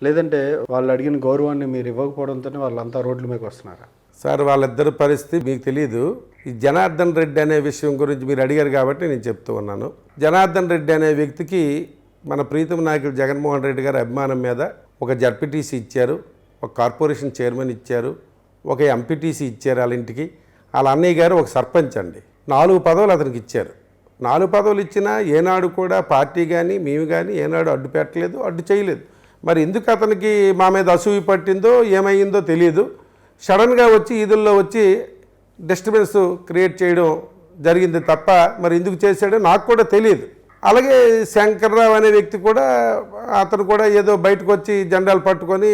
లేదంటే వాళ్ళు అడిగిన గౌరవాన్ని మీరు ఇవ్వకపోవడంతోనే వాళ్ళంతా రోడ్ల మీదకి వస్తున్నారా?
సార్, వాళ్ళిద్దరి పరిస్థితి మీకు తెలియదు. ఈ జనార్దన్ రెడ్డి అనే విషయం గురించి మీరు అడిగారు కాబట్టి నేను చెప్తూ ఉన్నాను. జనార్దన్ రెడ్డి అనే వ్యక్తికి మన ప్రీతం నాయకుడు జగన్మోహన్ రెడ్డి గారి అభిమానం మీద ఒక జడ్పీటీసీ ఇచ్చారు, ఒక కార్పొరేషన్ చైర్మన్ ఇచ్చారు, ఒక ఎంపీటీసీ ఇచ్చారు. వాళ్ళ ఇంటికి వాళ్ళ అన్నయ్య గారు ఒక సర్పంచ్ అండి. 4 పదవులు అతనికి ఇచ్చారు. 4 పదవులు ఇచ్చినా ఏనాడు కూడా పార్టీ కానీ మేము కానీ ఏనాడు అడ్డు పెట్టలేదు, అడ్డు చేయలేదు. మరి ఎందుకు అతనికి మా మీద అసూయ పట్టిందో ఏమైందో తెలియదు. సడన్గా వచ్చి ఈదుల్లో వచ్చి డిస్టర్బెన్స్ క్రియేట్ చేయడం జరిగింది తప్ప మరి ఎందుకు చేశాడో నాకు కూడా తెలియదు. అలాగే శంకర్రావు అనే వ్యక్తి కూడా అతను కూడా ఏదో బయటకు వచ్చి జెండాలు పట్టుకొని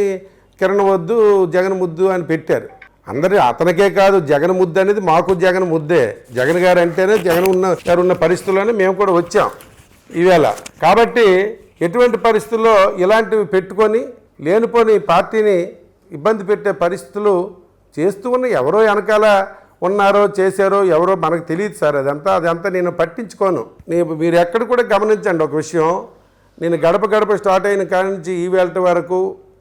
కిరణ్ వద్దు జగన్ ముద్దు అని పెట్టారు. అందరి అతనికే కాదు, జగన్ ముద్దు అనేది మాకు జగన్ ముద్దే. జగన్ గారు అంటేనే జగన్ ఉన్న పరిస్థితుల్లోనే మేము కూడా వచ్చాం ఈవేళ. కాబట్టి ఎటువంటి పరిస్థితుల్లో ఇలాంటివి పెట్టుకొని లేనిపోని పార్టీని ఇబ్బంది పెట్టే పరిస్థితులు చేస్తూ ఉన్న ఎవరో వెనకాల ఉన్నారో చేశారో ఎవరో మనకు తెలియదు సార్. అదంతా నేను పట్టించుకోను. మీరు ఎక్కడ కూడా గమనించండి ఒక విషయం. నేను గడప గడప స్టార్ట్ అయిన కాడి నుంచి ఈ వేళ వరకు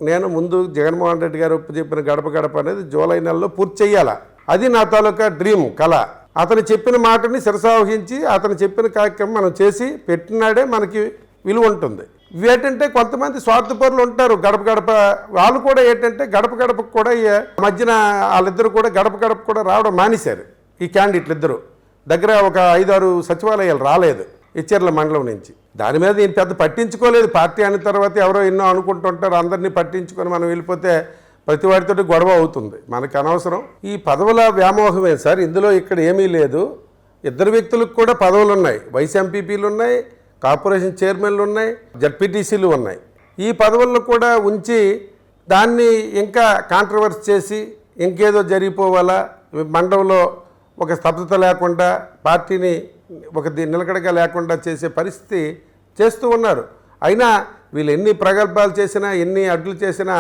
నేను ముందు జగన్మోహన్ రెడ్డి గారు చెప్పిన గడప గడప అనేది జూలై నెలలో పూర్తి చేయాలా. అది నా తాలూకా డ్రీమ్, కళ. అతను చెప్పిన మాటని శిరసావహించి అతను చెప్పిన కార్యక్రమం మనం చేసి పెట్టినాడే మనకి విలువ ఉంటుంది. ఏంటంటే కొంతమంది స్వార్థపరులు ఉంటారు గడప గడప, వాళ్ళు కూడా ఏంటంటే గడప గడపకు కూడా మధ్యన వాళ్ళిద్దరు కూడా గడప గడప కూడా రావడం మానేశారు. ఈ క్యాండిడేట్లు ఇద్దరు దగ్గర ఒక 5-6 సచివాలయాలు రాలేదు ఎచ్చెర్ల మండలం నుంచి. దాని మీద నేను పెద్ద పట్టించుకోలేదు. పార్టీ అయిన తర్వాత ఎవరో ఎన్నో అనుకుంటుంటారు, అందరినీ పట్టించుకొని మనం వెళ్ళిపోతే ప్రతి వాటితో గొడవ అవుతుంది, మనకు అనవసరం. ఈ పదవుల వ్యామోహమే సార్, ఇందులో ఇక్కడ ఏమీ లేదు. ఇద్దరు వ్యక్తులకు కూడా పదవులు ఉన్నాయి, వైస్ ఎంపీపీలు ఉన్నాయి, కార్పొరేషన్ చైర్మన్లు ఉన్నాయి, జడ్పీటీసీలు ఉన్నాయి. ఈ పదవులను కూడా ఉంచి దాన్ని ఇంకా కాంట్రవర్సీ చేసి ఇంకేదో జరిగిపోవాలా, మండలంలో ఒక స్తబ్దత లేకుండా పార్టీని ఒక నిలకడగా లేకుండా చేసే పరిస్థితి చేస్తూ ఉన్నారు. అయినా వీళ్ళు ఎన్ని ప్రగల్భాలు చేసినా ఎన్ని అడ్డులు చేసినా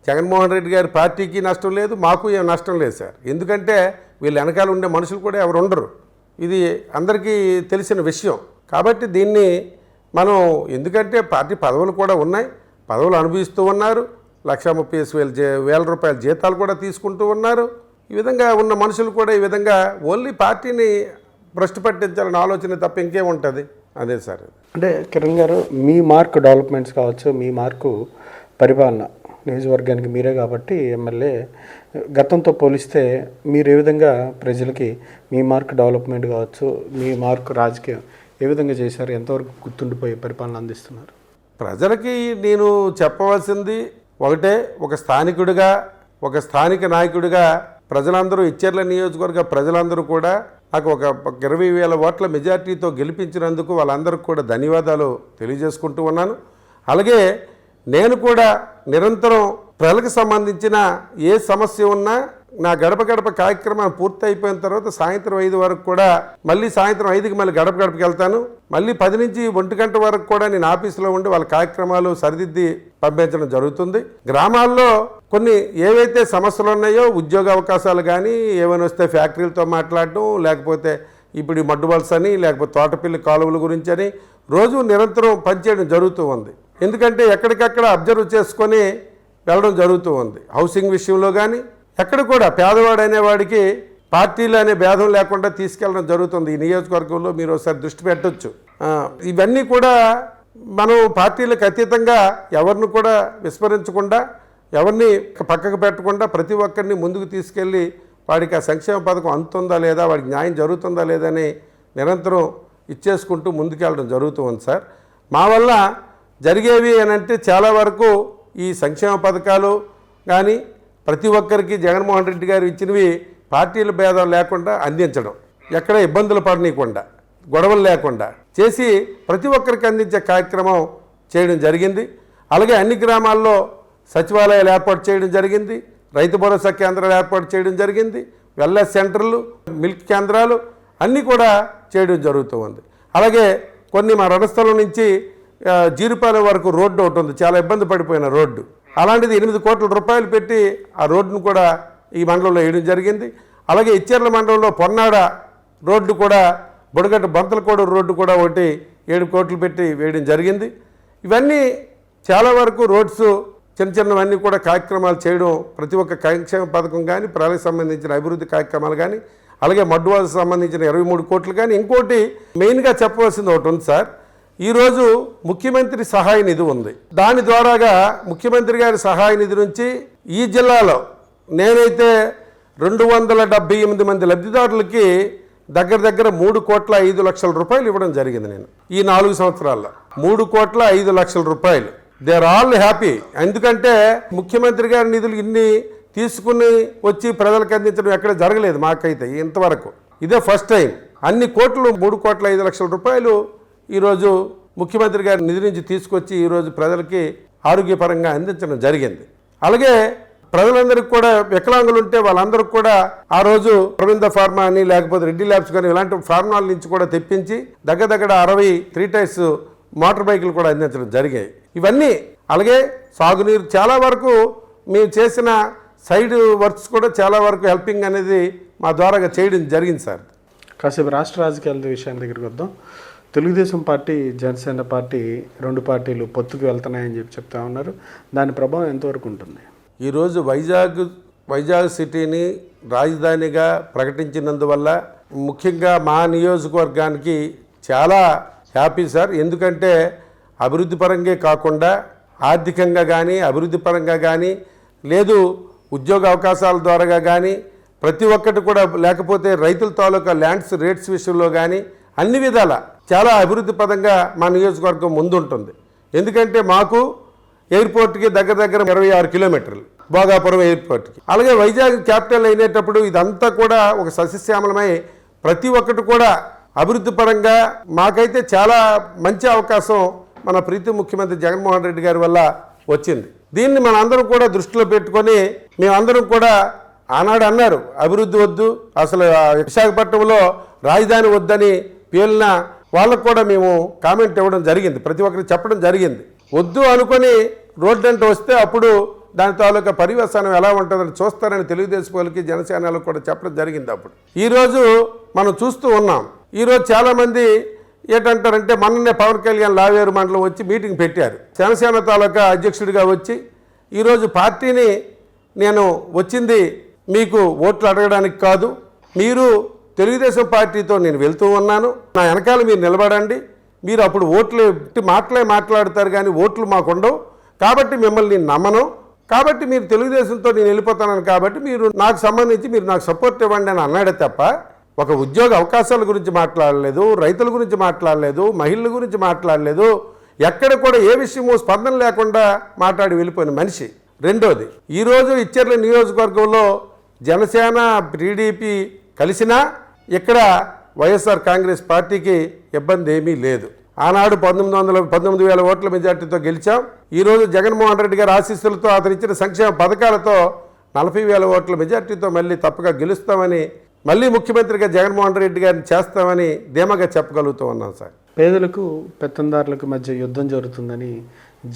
జగన్మోహన్ రెడ్డి గారి పార్టీకి నష్టం లేదు, మాకు ఏం నష్టం లేదు సార్. ఎందుకంటే వీళ్ళు వెనకాల ఉండే మనుషులు కూడా ఎవరు ఉండరు, ఇది అందరికీ తెలిసిన విషయం. కాబట్టి దీన్ని మనం ఎందుకంటే పార్టీ పదవులు కూడా ఉన్నాయి, పదవులు అనుభవిస్తూ ఉన్నారు, 1,30,000 రూపాయల జీతాలు కూడా తీసుకుంటూ ఉన్నారు. ఈ విధంగా ఉన్న మనుషులు కూడా ఈ విధంగా ఓన్లీ పార్టీని భ్రష్టు పట్టించాలనే ఆలోచన తప్ప ఇంకేముంటుంది. అదే సార్.
అంటే కిరణ్ గారు, మీ మార్క్ డెవలప్మెంట్స్ కావచ్చు, మీ మార్కు పరిపాలన, నియోజకవర్గానికి మీరే కాబట్టి ఎమ్మెల్యే, గతంతో పోలిస్తే మీరు ఏ విధంగా ప్రజలకి మీ మార్క్ డెవలప్మెంట్ కావచ్చు, మీ మార్క్ రాజకీయం ఏ విధంగా చేశారు, ఎంతవరకు గుర్తుండిపోయే పరిపాలన అందిస్తున్నారు?
ప్రజలకి నేను చెప్పవలసింది ఒకటే, ఒక స్థానికుడిగా, ఒక స్థానిక నాయకుడిగా ప్రజలందరూ, ఎచ్చెర్ల నియోజకవర్గ ప్రజలందరూ కూడా నాకు ఒక 20,000 ఓట్ల మెజార్టీతో గెలిపించినందుకు వాళ్ళందరికీ కూడా ధన్యవాదాలు తెలియజేసుకుంటూ ఉన్నాను. అలాగే నేను కూడా నిరంతరం ప్రజలకు సంబంధించిన ఏ సమస్య ఉన్నా నా గడప గడప కార్యక్రమం పూర్తి అయిపోయిన తర్వాత సాయంత్రం 5 వరకు కూడా మళ్ళీ సాయంత్రం 5కి మళ్ళీ గడప గడపకి వెళ్తాను. మళ్ళీ 10 నుంచి 1 గంట వరకు కూడా నేను ఆఫీసులో ఉండి వాళ్ళ కార్యక్రమాలు సరిదిద్ది పంపించడం జరుగుతుంది. గ్రామాల్లో కొన్ని ఏవైతే సమస్యలు ఉన్నాయో, ఉద్యోగ అవకాశాలు కానీ ఏమైనా వస్తే ఫ్యాక్టరీలతో మాట్లాడడం, లేకపోతే ఇప్పుడు మడ్డు వలస అని, లేకపోతే తోటపిల్లి కాలువల గురించి అని రోజు నిరంతరం పనిచేయడం జరుగుతూ ఉంది. ఎందుకంటే ఎక్కడికక్కడ అబ్జర్వ్ చేసుకొని వెళ్ళడం జరుగుతూ ఉంది. హౌసింగ్ విషయంలో కానీ ఎక్కడ కూడా పేదవాడు అనేవాడికి పార్టీలు అనే భేదం లేకుండా తీసుకెళ్ళడం జరుగుతుంది. ఈ నియోజకవర్గంలో మీరు ఒకసారి దృష్టి పెట్టొచ్చు. ఇవన్నీ కూడా మనం పార్టీలకు అతీతంగా ఎవరిని కూడా విస్మరించకుండా, ఎవరిని పక్కకు పెట్టకుండా ప్రతి ఒక్కరిని ముందుకు తీసుకెళ్ళి వాడికి ఆ సంక్షేమ పథకం అందుతుందా లేదా, వాడికి న్యాయం జరుగుతుందా లేదని నిరంతరం ఇచ్చేసుకుంటూ ముందుకెళ్ళడం జరుగుతూ ఉంది సార్. మా వల్ల జరిగేవి అనంటే చాలా వరకు ఈ సంక్షేమ పథకాలు కానీ ప్రతి ఒక్కరికి జగన్మోహన్ రెడ్డి గారు ఇచ్చినవి పార్టీల భేదం లేకుండా అందించడం, ఎక్కడ ఇబ్బందులు పడనీయకుండా, గొడవలు లేకుండా చేసి ప్రతి ఒక్కరికి అందించే కార్యక్రమం చేయడం జరిగింది. అలాగే అన్ని గ్రామాల్లో సచివాలయాలు ఏర్పాటు చేయడం జరిగింది, రైతు భరోసా కేంద్రాలు ఏర్పాటు చేయడం జరిగింది, వెల్నెస్ సెంటర్లు, మిల్క్ కేంద్రాలు అన్నీ కూడా చేయడం జరుగుతూ ఉంది. అలాగే కొన్ని మా రణస్థలం నుంచి జీరుపాలెం వరకు రోడ్డు ఒకటి ఉంది, చాలా ఇబ్బంది పడిపోయిన రోడ్డు, అలాంటిది 8 కోట్ల రూపాయలు పెట్టి ఆ రోడ్డును కూడా ఈ మండలంలో వేయడం జరిగింది. అలాగే ఇచ్చెర్ల మండలంలో పొన్నాడ రోడ్డు కూడా, బుడగట్టు బంతలకోడు రోడ్డు కూడా ఒకటి 7 కోట్లు పెట్టి వేయడం జరిగింది. ఇవన్నీ చాలా వరకు రోడ్స్ చిన్నవన్నీ కూడా కార్యక్రమాలు చేయడం, ప్రతి ఒక్క సంక్షేమ పథకం కానీ, ప్రజలకు సంబంధించిన అభివృద్ధి కార్యక్రమాలు కానీ, అలాగే మడ్డువాళ్ళకు సంబంధించిన 23 కోట్లు కానీ. ఇంకోటి మెయిన్గా చెప్పవలసింది ఒకటి ఉంది సార్. ఈరోజు ముఖ్యమంత్రి సహాయ నిధి ఉంది. దాని ద్వారాగా ముఖ్యమంత్రి గారి సహాయ నిధి నుంచి ఈ జిల్లాలో నేనైతే 278 మంది లబ్ధిదారులకి దగ్గర 3,05,00,000 రూపాయలు ఇవ్వడం జరిగింది. నేను ఈ 4 సంవత్సరాల్లో 3,05,00,000 రూపాయలు. They are all happy. ఎందుకంటే ముఖ్యమంత్రి గారి నిధులు ఇన్ని తీసుకుని వచ్చి ప్రజలకు అందించడం ఎక్కడ జరగలేదు మాకైతే ఇంతవరకు. ఇదే ఫస్ట్ టైం. అన్ని కోట్లు 3,05,00,000 రూపాయలు ఈరోజు ముఖ్యమంత్రి గారి నిధి నుంచి తీసుకొచ్చి ఈరోజు ప్రజలకి ఆరోగ్యపరంగా అందించడం జరిగింది. అలాగే ప్రజలందరికీ కూడా వికలాంగులు ఉంటే వాళ్ళందరికీ కూడా ఆ రోజు ప్రవీణ ఫార్మా అని, లేకపోతే రెడ్డి ల్యాబ్స్ కానీ ఇలాంటి ఫార్మాల నుంచి కూడా తెప్పించి దగ్గర 60 3 టైర్స్ మోటార్ బైకులు కూడా అందించడం జరిగాయి. ఇవన్నీ అలాగే సాగునీరు చాలా వరకు మేము చేసిన సైడ్ వర్క్స్ కూడా చాలా వరకు హెల్పింగ్ అనేది మా ద్వారా చేయడం జరిగింది సార్.
కాసేపు రాష్ట్ర రాజకీయాల విషయం దగ్గరికి వద్దాం. తెలుగుదేశం పార్టీ, జనసేన పార్టీ 2 పార్టీలు పొత్తుకు వెళ్తున్నాయని చెప్తా ఉన్నారు. దాని ప్రభావం ఎంతవరకు ఉంటుంది?
ఈరోజు వైజాగ్ సిటీని రాజధానిగా ప్రకటించినందువల్ల ముఖ్యంగా మా నియోజకవర్గానికి చాలా హ్యాపీ సార్. ఎందుకంటే అభివృద్ధి పరంగా కాకుండా ఆర్థికంగా కానీ, అభివృద్ధి పరంగా కానీ, లేదు ఉద్యోగ అవకాశాల ద్వారా కానీ, ప్రతి ఒక్కటి కూడా, లేకపోతే రైతుల తాలూకా ల్యాండ్స్ రేట్స్ విషయంలో కానీ అన్ని విధాల చాలా అభివృద్ధి పదంగా మా నియోజకవర్గం ముందుంటుంది. ఎందుకంటే మాకు ఎయిర్పోర్ట్కి దగ్గర 26 కిలోమీటర్లు భోగాపురం ఎయిర్పోర్ట్కి. అలాగే వైజాగ్ క్యాపిటల్ అయినప్పుడు ఇదంతా కూడా ఒక సస్యశ్యామలమై ప్రతి ఒక్కటి కూడా అభివృద్ధి పరంగా మాకైతే చాలా మంచి అవకాశం మన ప్రీతి ముఖ్యమంత్రి జగన్మోహన్ రెడ్డి గారి వల్ల వచ్చింది. దీన్ని మనందరం కూడా దృష్టిలో పెట్టుకొని మేమందరం కూడా ఆనాడు అన్నారు అభివృద్ధి వద్దు, అసలు విశాఖపట్నంలో రాజధాని వద్దని పేలిన వాళ్ళకు కూడా మేము కామెంట్ ఇవ్వడం జరిగింది, ప్రతి ఒక్కరికి చెప్పడం జరిగింది. వద్దు అనుకొని రోడ్డు అంటే వస్తే అప్పుడు దాని తాలూకా పర్యవసానం ఎలా ఉంటుందని చూస్తారని తెలుగుదేశం వాళ్ళకి, జనసేనలకు కూడా చెప్పడం జరిగింది. అప్పుడు ఈరోజు మనం చూస్తూ ఉన్నాం. ఈరోజు చాలామంది ఏంటంటారంటే, మొన్ననే పవన్ కళ్యాణ్ లావేరు మండలం వచ్చి మీటింగ్ పెట్టారు. జనసేన తాలూకా అధ్యక్షుడిగా వచ్చి ఈరోజు పార్టీని నేను వచ్చింది మీకు ఓట్లు అడగడానికి కాదు, మీరు తెలుగుదేశం పార్టీతో నేను వెళ్తూ ఉన్నాను, నా వెనకాల మీరు నిలబడండి, మీరు అప్పుడు ఓట్లు మాట్లాడతారు కానీ ఓట్లు మాకు ఉండవు, కాబట్టి మిమ్మల్ని నేను నమ్మను, కాబట్టి మీరు తెలుగుదేశంతో నేను వెళ్ళిపోతాను, కాబట్టి మీరు నాకు సంబంధించి మీరు నాకు సపోర్ట్ ఇవ్వండి అని అన్నాడే తప్ప ఒక ఉద్యోగ అవకాశాల గురించి మాట్లాడలేదు, రైతుల గురించి మాట్లాడలేదు, మహిళల గురించి మాట్లాడలేదు, ఎక్కడ కూడా ఏ విషయమూ స్పందన లేకుండా మాట్లాడి వెళ్ళిపోయిన మనిషి. రెండోది, ఈరోజు ఇచ్చెర్ల నియోజకవర్గంలో జనసేన టీడీపీ కలిసినా ఇక్కడ వైఎస్ఆర్ కాంగ్రెస్ పార్టీకి ఇబ్బంది ఏమీ లేదు. ఆనాడు 19,000 ఓట్ల మెజార్టీతో గెలిచాం. ఈరోజు జగన్మోహన్ రెడ్డి గారి ఆశీస్సులతో, అతను ఇచ్చిన సంక్షేమ పథకాలతో 40,000 ఓట్ల మెజార్టీతో మళ్ళీ తప్పగా గెలుస్తామని, మళ్ళీ ముఖ్యమంత్రిగా జగన్మోహన్ రెడ్డి గారిని చేస్తామని ధీమాగా చెప్పగలుగుతూ ఉన్నాం సార్.
పేదలకు పెత్తందారులకు మధ్య యుద్ధం జరుగుతుందని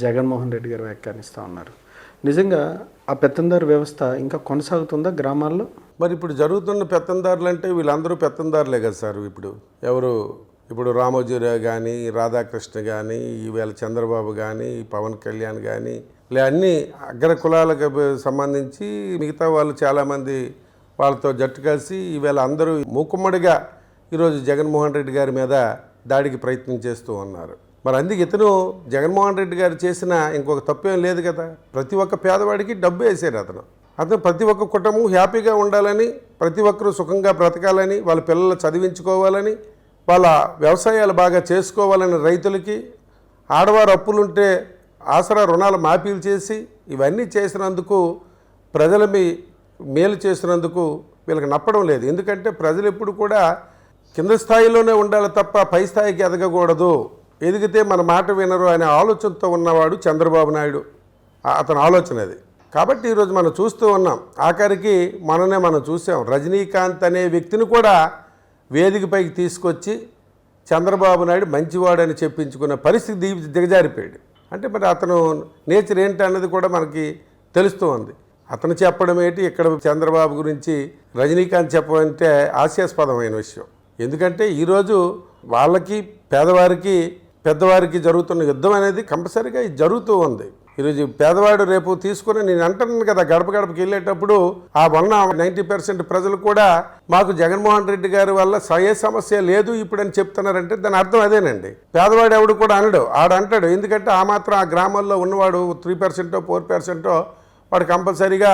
జగన్మోహన్ రెడ్డి గారు వ్యాఖ్యానిస్తూ ఉన్నారు. నిజంగా ఆ పెత్తందారు వ్యవస్థ ఇంకా కొనసాగుతుందా గ్రామాల్లో?
మరి ఇప్పుడు జరుగుతున్న పెత్తందారులు అంటే వీళ్ళందరూ పెత్తందారులే కదా సార్. ఇప్పుడు రామోజీరావు కానీ, రాధాకృష్ణ కానీ, ఈవేళ చంద్రబాబు కానీ, పవన్ కళ్యాణ్ కానీ, ఇలా అన్ని అగ్ర కులాలకు సంబంధించి మిగతా వాళ్ళు చాలామంది వాళ్ళతో జట్టు కలిసి ఈవేళ అందరూ మూకుమ్మడిగా ఈరోజు జగన్మోహన్ రెడ్డి గారి మీద దాడికి ప్రయత్నం చేస్తూ ఉన్నారు. మరి అందుకే ఇతను జగన్మోహన్ రెడ్డి గారు చేసిన ఇంకొక తప్పేం లేదు కదా. ప్రతి ఒక్క పేదవాడికి డబ్బు వేసారు అతను ప్రతి ఒక్క కుటుంబం హ్యాపీగా ఉండాలని, ప్రతి ఒక్కరూ సుఖంగా బ్రతకాలని, వాళ్ళ పిల్లలు చదివించుకోవాలని, వాళ్ళ వ్యవసాయాలు బాగా చేసుకోవాలని, రైతులకి ఆడవారు అప్పులుంటే ఆసరా రుణాలు మాఫీలు చేసి ఇవన్నీ చేసినందుకు, ప్రజల మేలు చేసినందుకు వీళ్ళకి నప్పడం లేదు. ఎందుకంటే ప్రజలు ఎప్పుడు కూడా కింద స్థాయిలోనే ఉండాలి తప్ప పై స్థాయికి ఎదగకూడదు, ఎదిగితే మన మాట వినరు అనే ఆలోచనతో ఉన్నవాడు చంద్రబాబు నాయుడు. అతని ఆలోచన అది. కాబట్టి ఈరోజు మనం చూస్తూ ఉన్నాం. ఆఖరికి మననే మనం చూసాం, రజనీకాంత్ అనే వ్యక్తిని కూడా వేదికపైకి తీసుకొచ్చి చంద్రబాబు నాయుడు మంచివాడని చెప్పించుకున్న పరిస్థితి దిగజారిపోయాడు. అంటే మరి అతను నేచర్ ఏంటి అన్నది కూడా మనకి తెలుస్తూ ఉంది. అతను చెప్పడం ఏంటి, ఇక్కడ చంద్రబాబు గురించి రజనీకాంత్ చెప్పమంటే హాస్యాస్పదమైన విషయం. ఎందుకంటే ఈరోజు వాళ్ళకి పేదవారికి పెద్దవారికి జరుగుతున్న యుద్ధం అనేది కంపల్సరీగా ఇది జరుగుతూ ఉంది. ఈరోజు పేదవాడు రేపు తీసుకుని, నేను అంటున్నాను కదా, గడప గడపకి వెళ్ళేటప్పుడు ఆ 90% ప్రజలు కూడా మాకు జగన్మోహన్ రెడ్డి గారి వల్ల ఏ సమస్య లేదు ఇప్పుడు అని చెప్తున్నారంటే దాని అర్థం అదేనండి. పేదవాడు ఎవడు కూడా అనడు, ఆడంటాడు. ఎందుకంటే ఆ మాత్రం ఆ గ్రామాల్లో ఉన్నవాడు 3% 4% వాడు కంపల్సరీగా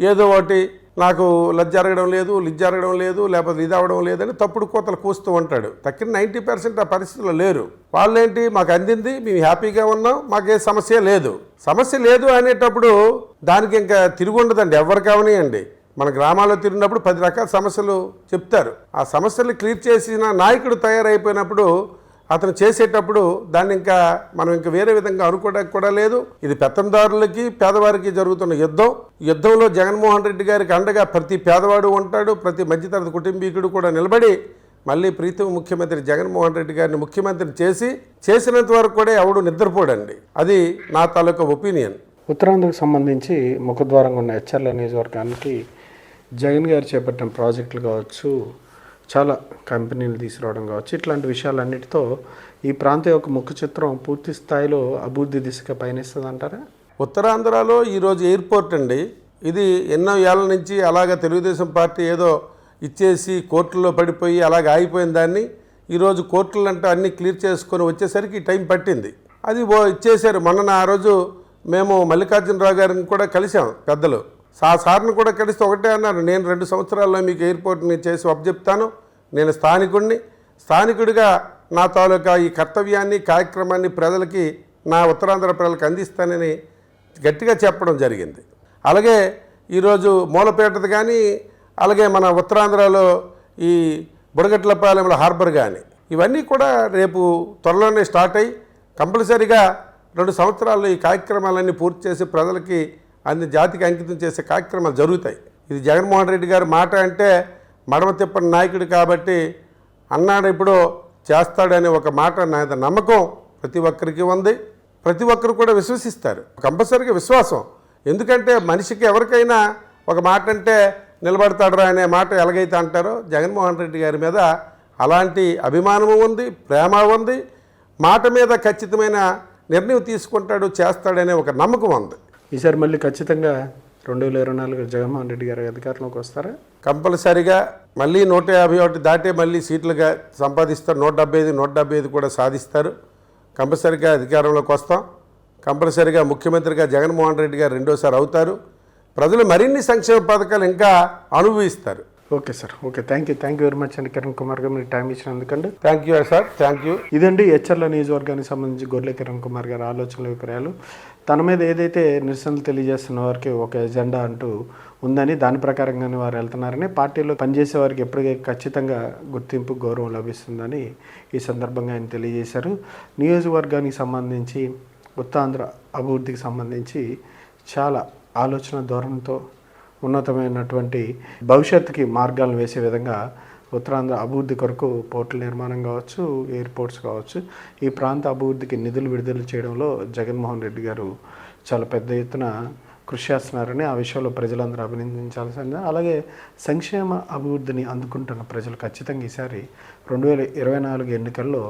ఏదో ఒకటి నాకు లజ్జ జరగడం లేదు, లిజ్ జరగడం లేదు, లేకపోతే ఇది అవ్వడం లేదని తప్పుడు కోతలు కూస్తూ ఉంటాడు. తక్కిన 90% ఆ పరిస్థితుల్లో లేరు. వాళ్ళేంటి, మాకు అందింది, మేము హ్యాపీగా ఉన్నాం, మాకే సమస్య లేదు. సమస్య లేదు అనేటప్పుడు దానికి ఇంకా తిరిగి ఉండదండి. ఎవరు కావనియండి, మన గ్రామాల్లో తిరిగినప్పుడు 10 రకాల సమస్యలు చెప్తారు. ఆ సమస్యలు క్లియర్ చేసిన నాయకుడు తయారైపోయినప్పుడు అతను చేసేటప్పుడు దాన్ని ఇంకా మనం ఇంకా వేరే విధంగా అనుకోవడానికి కూడా లేదు. ఇది పెత్తందారులకి పేదవారికి జరుగుతున్న యుద్ధంలో జగన్మోహన్ రెడ్డి గారికి అండగా ప్రతి పేదవాడు ఉంటాడు, ప్రతి మధ్యతరగతి కుటుంబీకుడు కూడా నిలబడి మళ్ళీ ప్రీతం ముఖ్యమంత్రి జగన్మోహన్ రెడ్డి గారిని ముఖ్యమంత్రిని చేసినంత వరకు కూడా ఎవడు నిద్రపోడండి. అది నా తాలూకా ఒపీనియన్.
ఉత్తరాంధ్రకు సంబంధించి ముఖద్వారంగా ఉన్న ఎచ్చర్ల నియోజకవర్గానికి జగన్ గారు చేపట్టిన ప్రాజెక్టులు కావచ్చు, చాలా కంపెనీలు తీసుకురావడం కావచ్చు, ఇట్లాంటి విషయాలన్నిటితో ఈ ప్రాంతం యొక్క ముఖ చిత్రం పూర్తి స్థాయిలో అభివృద్ధి దిశగా పయనిస్తుంది అంటారా?
ఉత్తరాంధ్రలో ఈరోజు ఎయిర్పోర్ట్ అండి, ఇది ఎన్నో ఏళ్ళ నుంచి అలాగ తెలుగుదేశం పార్టీ ఏదో ఇచ్చేసి కోర్టుల్లో పడిపోయి అలాగ ఆగిపోయిన దాన్ని ఈరోజు కోర్టులు అంటే అన్నీ క్లియర్ చేసుకొని వచ్చేసరికి టైం పట్టింది. అది ఇచ్చేశారు. మొన్న ఆ రోజు మేము మల్లికార్జునరావు గారిని కూడా కలిసాం, పెద్దలు. ఆ సార్ని కూడా కలిస్తే ఒకటే అన్నారు, నేను 2 సంవత్సరాల్లో మీకు ఎయిర్పోర్ట్ని చేసి చెప్తాను, నేను స్థానికుడిగా నా తాలూకా ఈ కర్తవ్యాన్ని కార్యక్రమాన్ని ప్రజలకి, నా ఉత్తరాంధ్ర ప్రజలకు అందిస్తానని గట్టిగా చెప్పడం జరిగింది. అలాగే ఈరోజు మూలపేటది కానీ, అలాగే మన ఉత్తరాంధ్రలో ఈ బుడగట్లపాలెంలో హార్బర్ కానీ, ఇవన్నీ కూడా రేపు త్వరలోనే స్టార్ట్ అయ్యి కంపల్సరీగా 2 సంవత్సరాల్లో ఈ కార్యక్రమాలన్నీ పూర్తి చేసి ప్రజలకి అన్ని జాతికి అంకితం చేసే కార్యక్రమాలు జరుగుతాయి. ఇది జగన్మోహన్ రెడ్డి గారి మాట అంటే మడమ తిప్పని నాయకుడు కాబట్టి అన్నాడు, ఇప్పుడు చేస్తాడనే ఒక మాట, నా నమ్మకం ప్రతి ఒక్కరికి ఉంది. ప్రతి ఒక్కరు కూడా విశ్వసిస్తారు, కంపల్సరీగా విశ్వాసం. ఎందుకంటే మనిషికి ఎవరికైనా ఒక మాట అంటే నిలబడతాడరా అనే మాట ఎలాగైతే అంటారో జగన్మోహన్ రెడ్డి గారి మీద అలాంటి అభిమానము ఉంది, ప్రేమ ఉంది. మాట మీద ఖచ్చితమైన నిర్ణయం తీసుకుంటాడు, చేస్తాడనే ఒక నమ్మకం ఉంది.
ఈసారి మళ్ళీ ఖచ్చితంగా 2024 జగన్మోహన్ రెడ్డి గారి అధికారంలోకి వస్తారా?
కంపల్సరిగా మళ్ళీ 151 దాటే మళ్ళీ సీట్లుగా సంపాదిస్తారు. 175 కూడా సాధిస్తారు. కంపల్సరిగా అధికారంలోకి వస్తాం. కంపల్సరిగా ముఖ్యమంత్రిగా జగన్మోహన్ రెడ్డి గారు రెండోసారి అవుతారు. ప్రజలు మరిన్ని సంక్షేమ పథకాలు ఇంకా అనుభవిస్తారు.
Okay sir, okay, thank you very much అండి కిరణ్ కుమార్ గారు, మీరు టైం ఇచ్చినందుకండి.
Thank you sir, thank you.
ఇదండి ఎచ్చర్ల నియోజకవర్గానికి సంబంధించి గొర్రె కిరణ్ కుమార్ గారి ఆలోచనల అభిప్రాయాలు. తన మీద ఏదైతే నిరసనలు తెలియజేస్తున్న వారికి ఒక ఎజెండా అంటూ ఉందని, దాని ప్రకారంగానే వారు వెళ్తున్నారని, పార్టీలో పనిచేసే వారికి ఎప్పటికీ ఖచ్చితంగా గుర్తింపు, గౌరవం లభిస్తుందని ఈ సందర్భంగా ఆయన తెలియజేశారు. నియోజకవర్గానికి సంబంధించి, ఉత్తరాంధ్ర అభివృద్ధికి సంబంధించి చాలా ఆలోచన ధోరణితో ఉన్నతమైనటువంటి భవిష్యత్తుకి మార్గాలను వేసే విధంగా ఉత్తరాంధ్ర అభివృద్ధి కొరకు పోర్టుల నిర్మాణం కావచ్చు, ఎయిర్పోర్ట్స్ కావచ్చు, ఈ ప్రాంత అభివృద్ధికి నిధులు విడుదల చేయడంలో జగన్మోహన్ రెడ్డి గారు చాలా పెద్ద ఎత్తున కృషి చేస్తున్నారని, ఆ విషయంలో ప్రజలందరూ అభినందించాల్సిందే. అలాగే సంక్షేమ అభివృద్ధిని అందుకుంటున్న ప్రజలు ఖచ్చితంగా ఈసారి 2024 ఎన్నికల్లో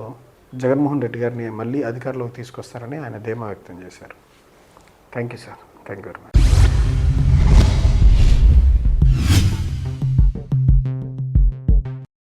జగన్మోహన్ రెడ్డి గారిని మళ్ళీ అధికారంలోకి తీసుకొస్తారని ఆయన ధీమా వ్యక్తం చేశారు. Thank you sir, thank you very much.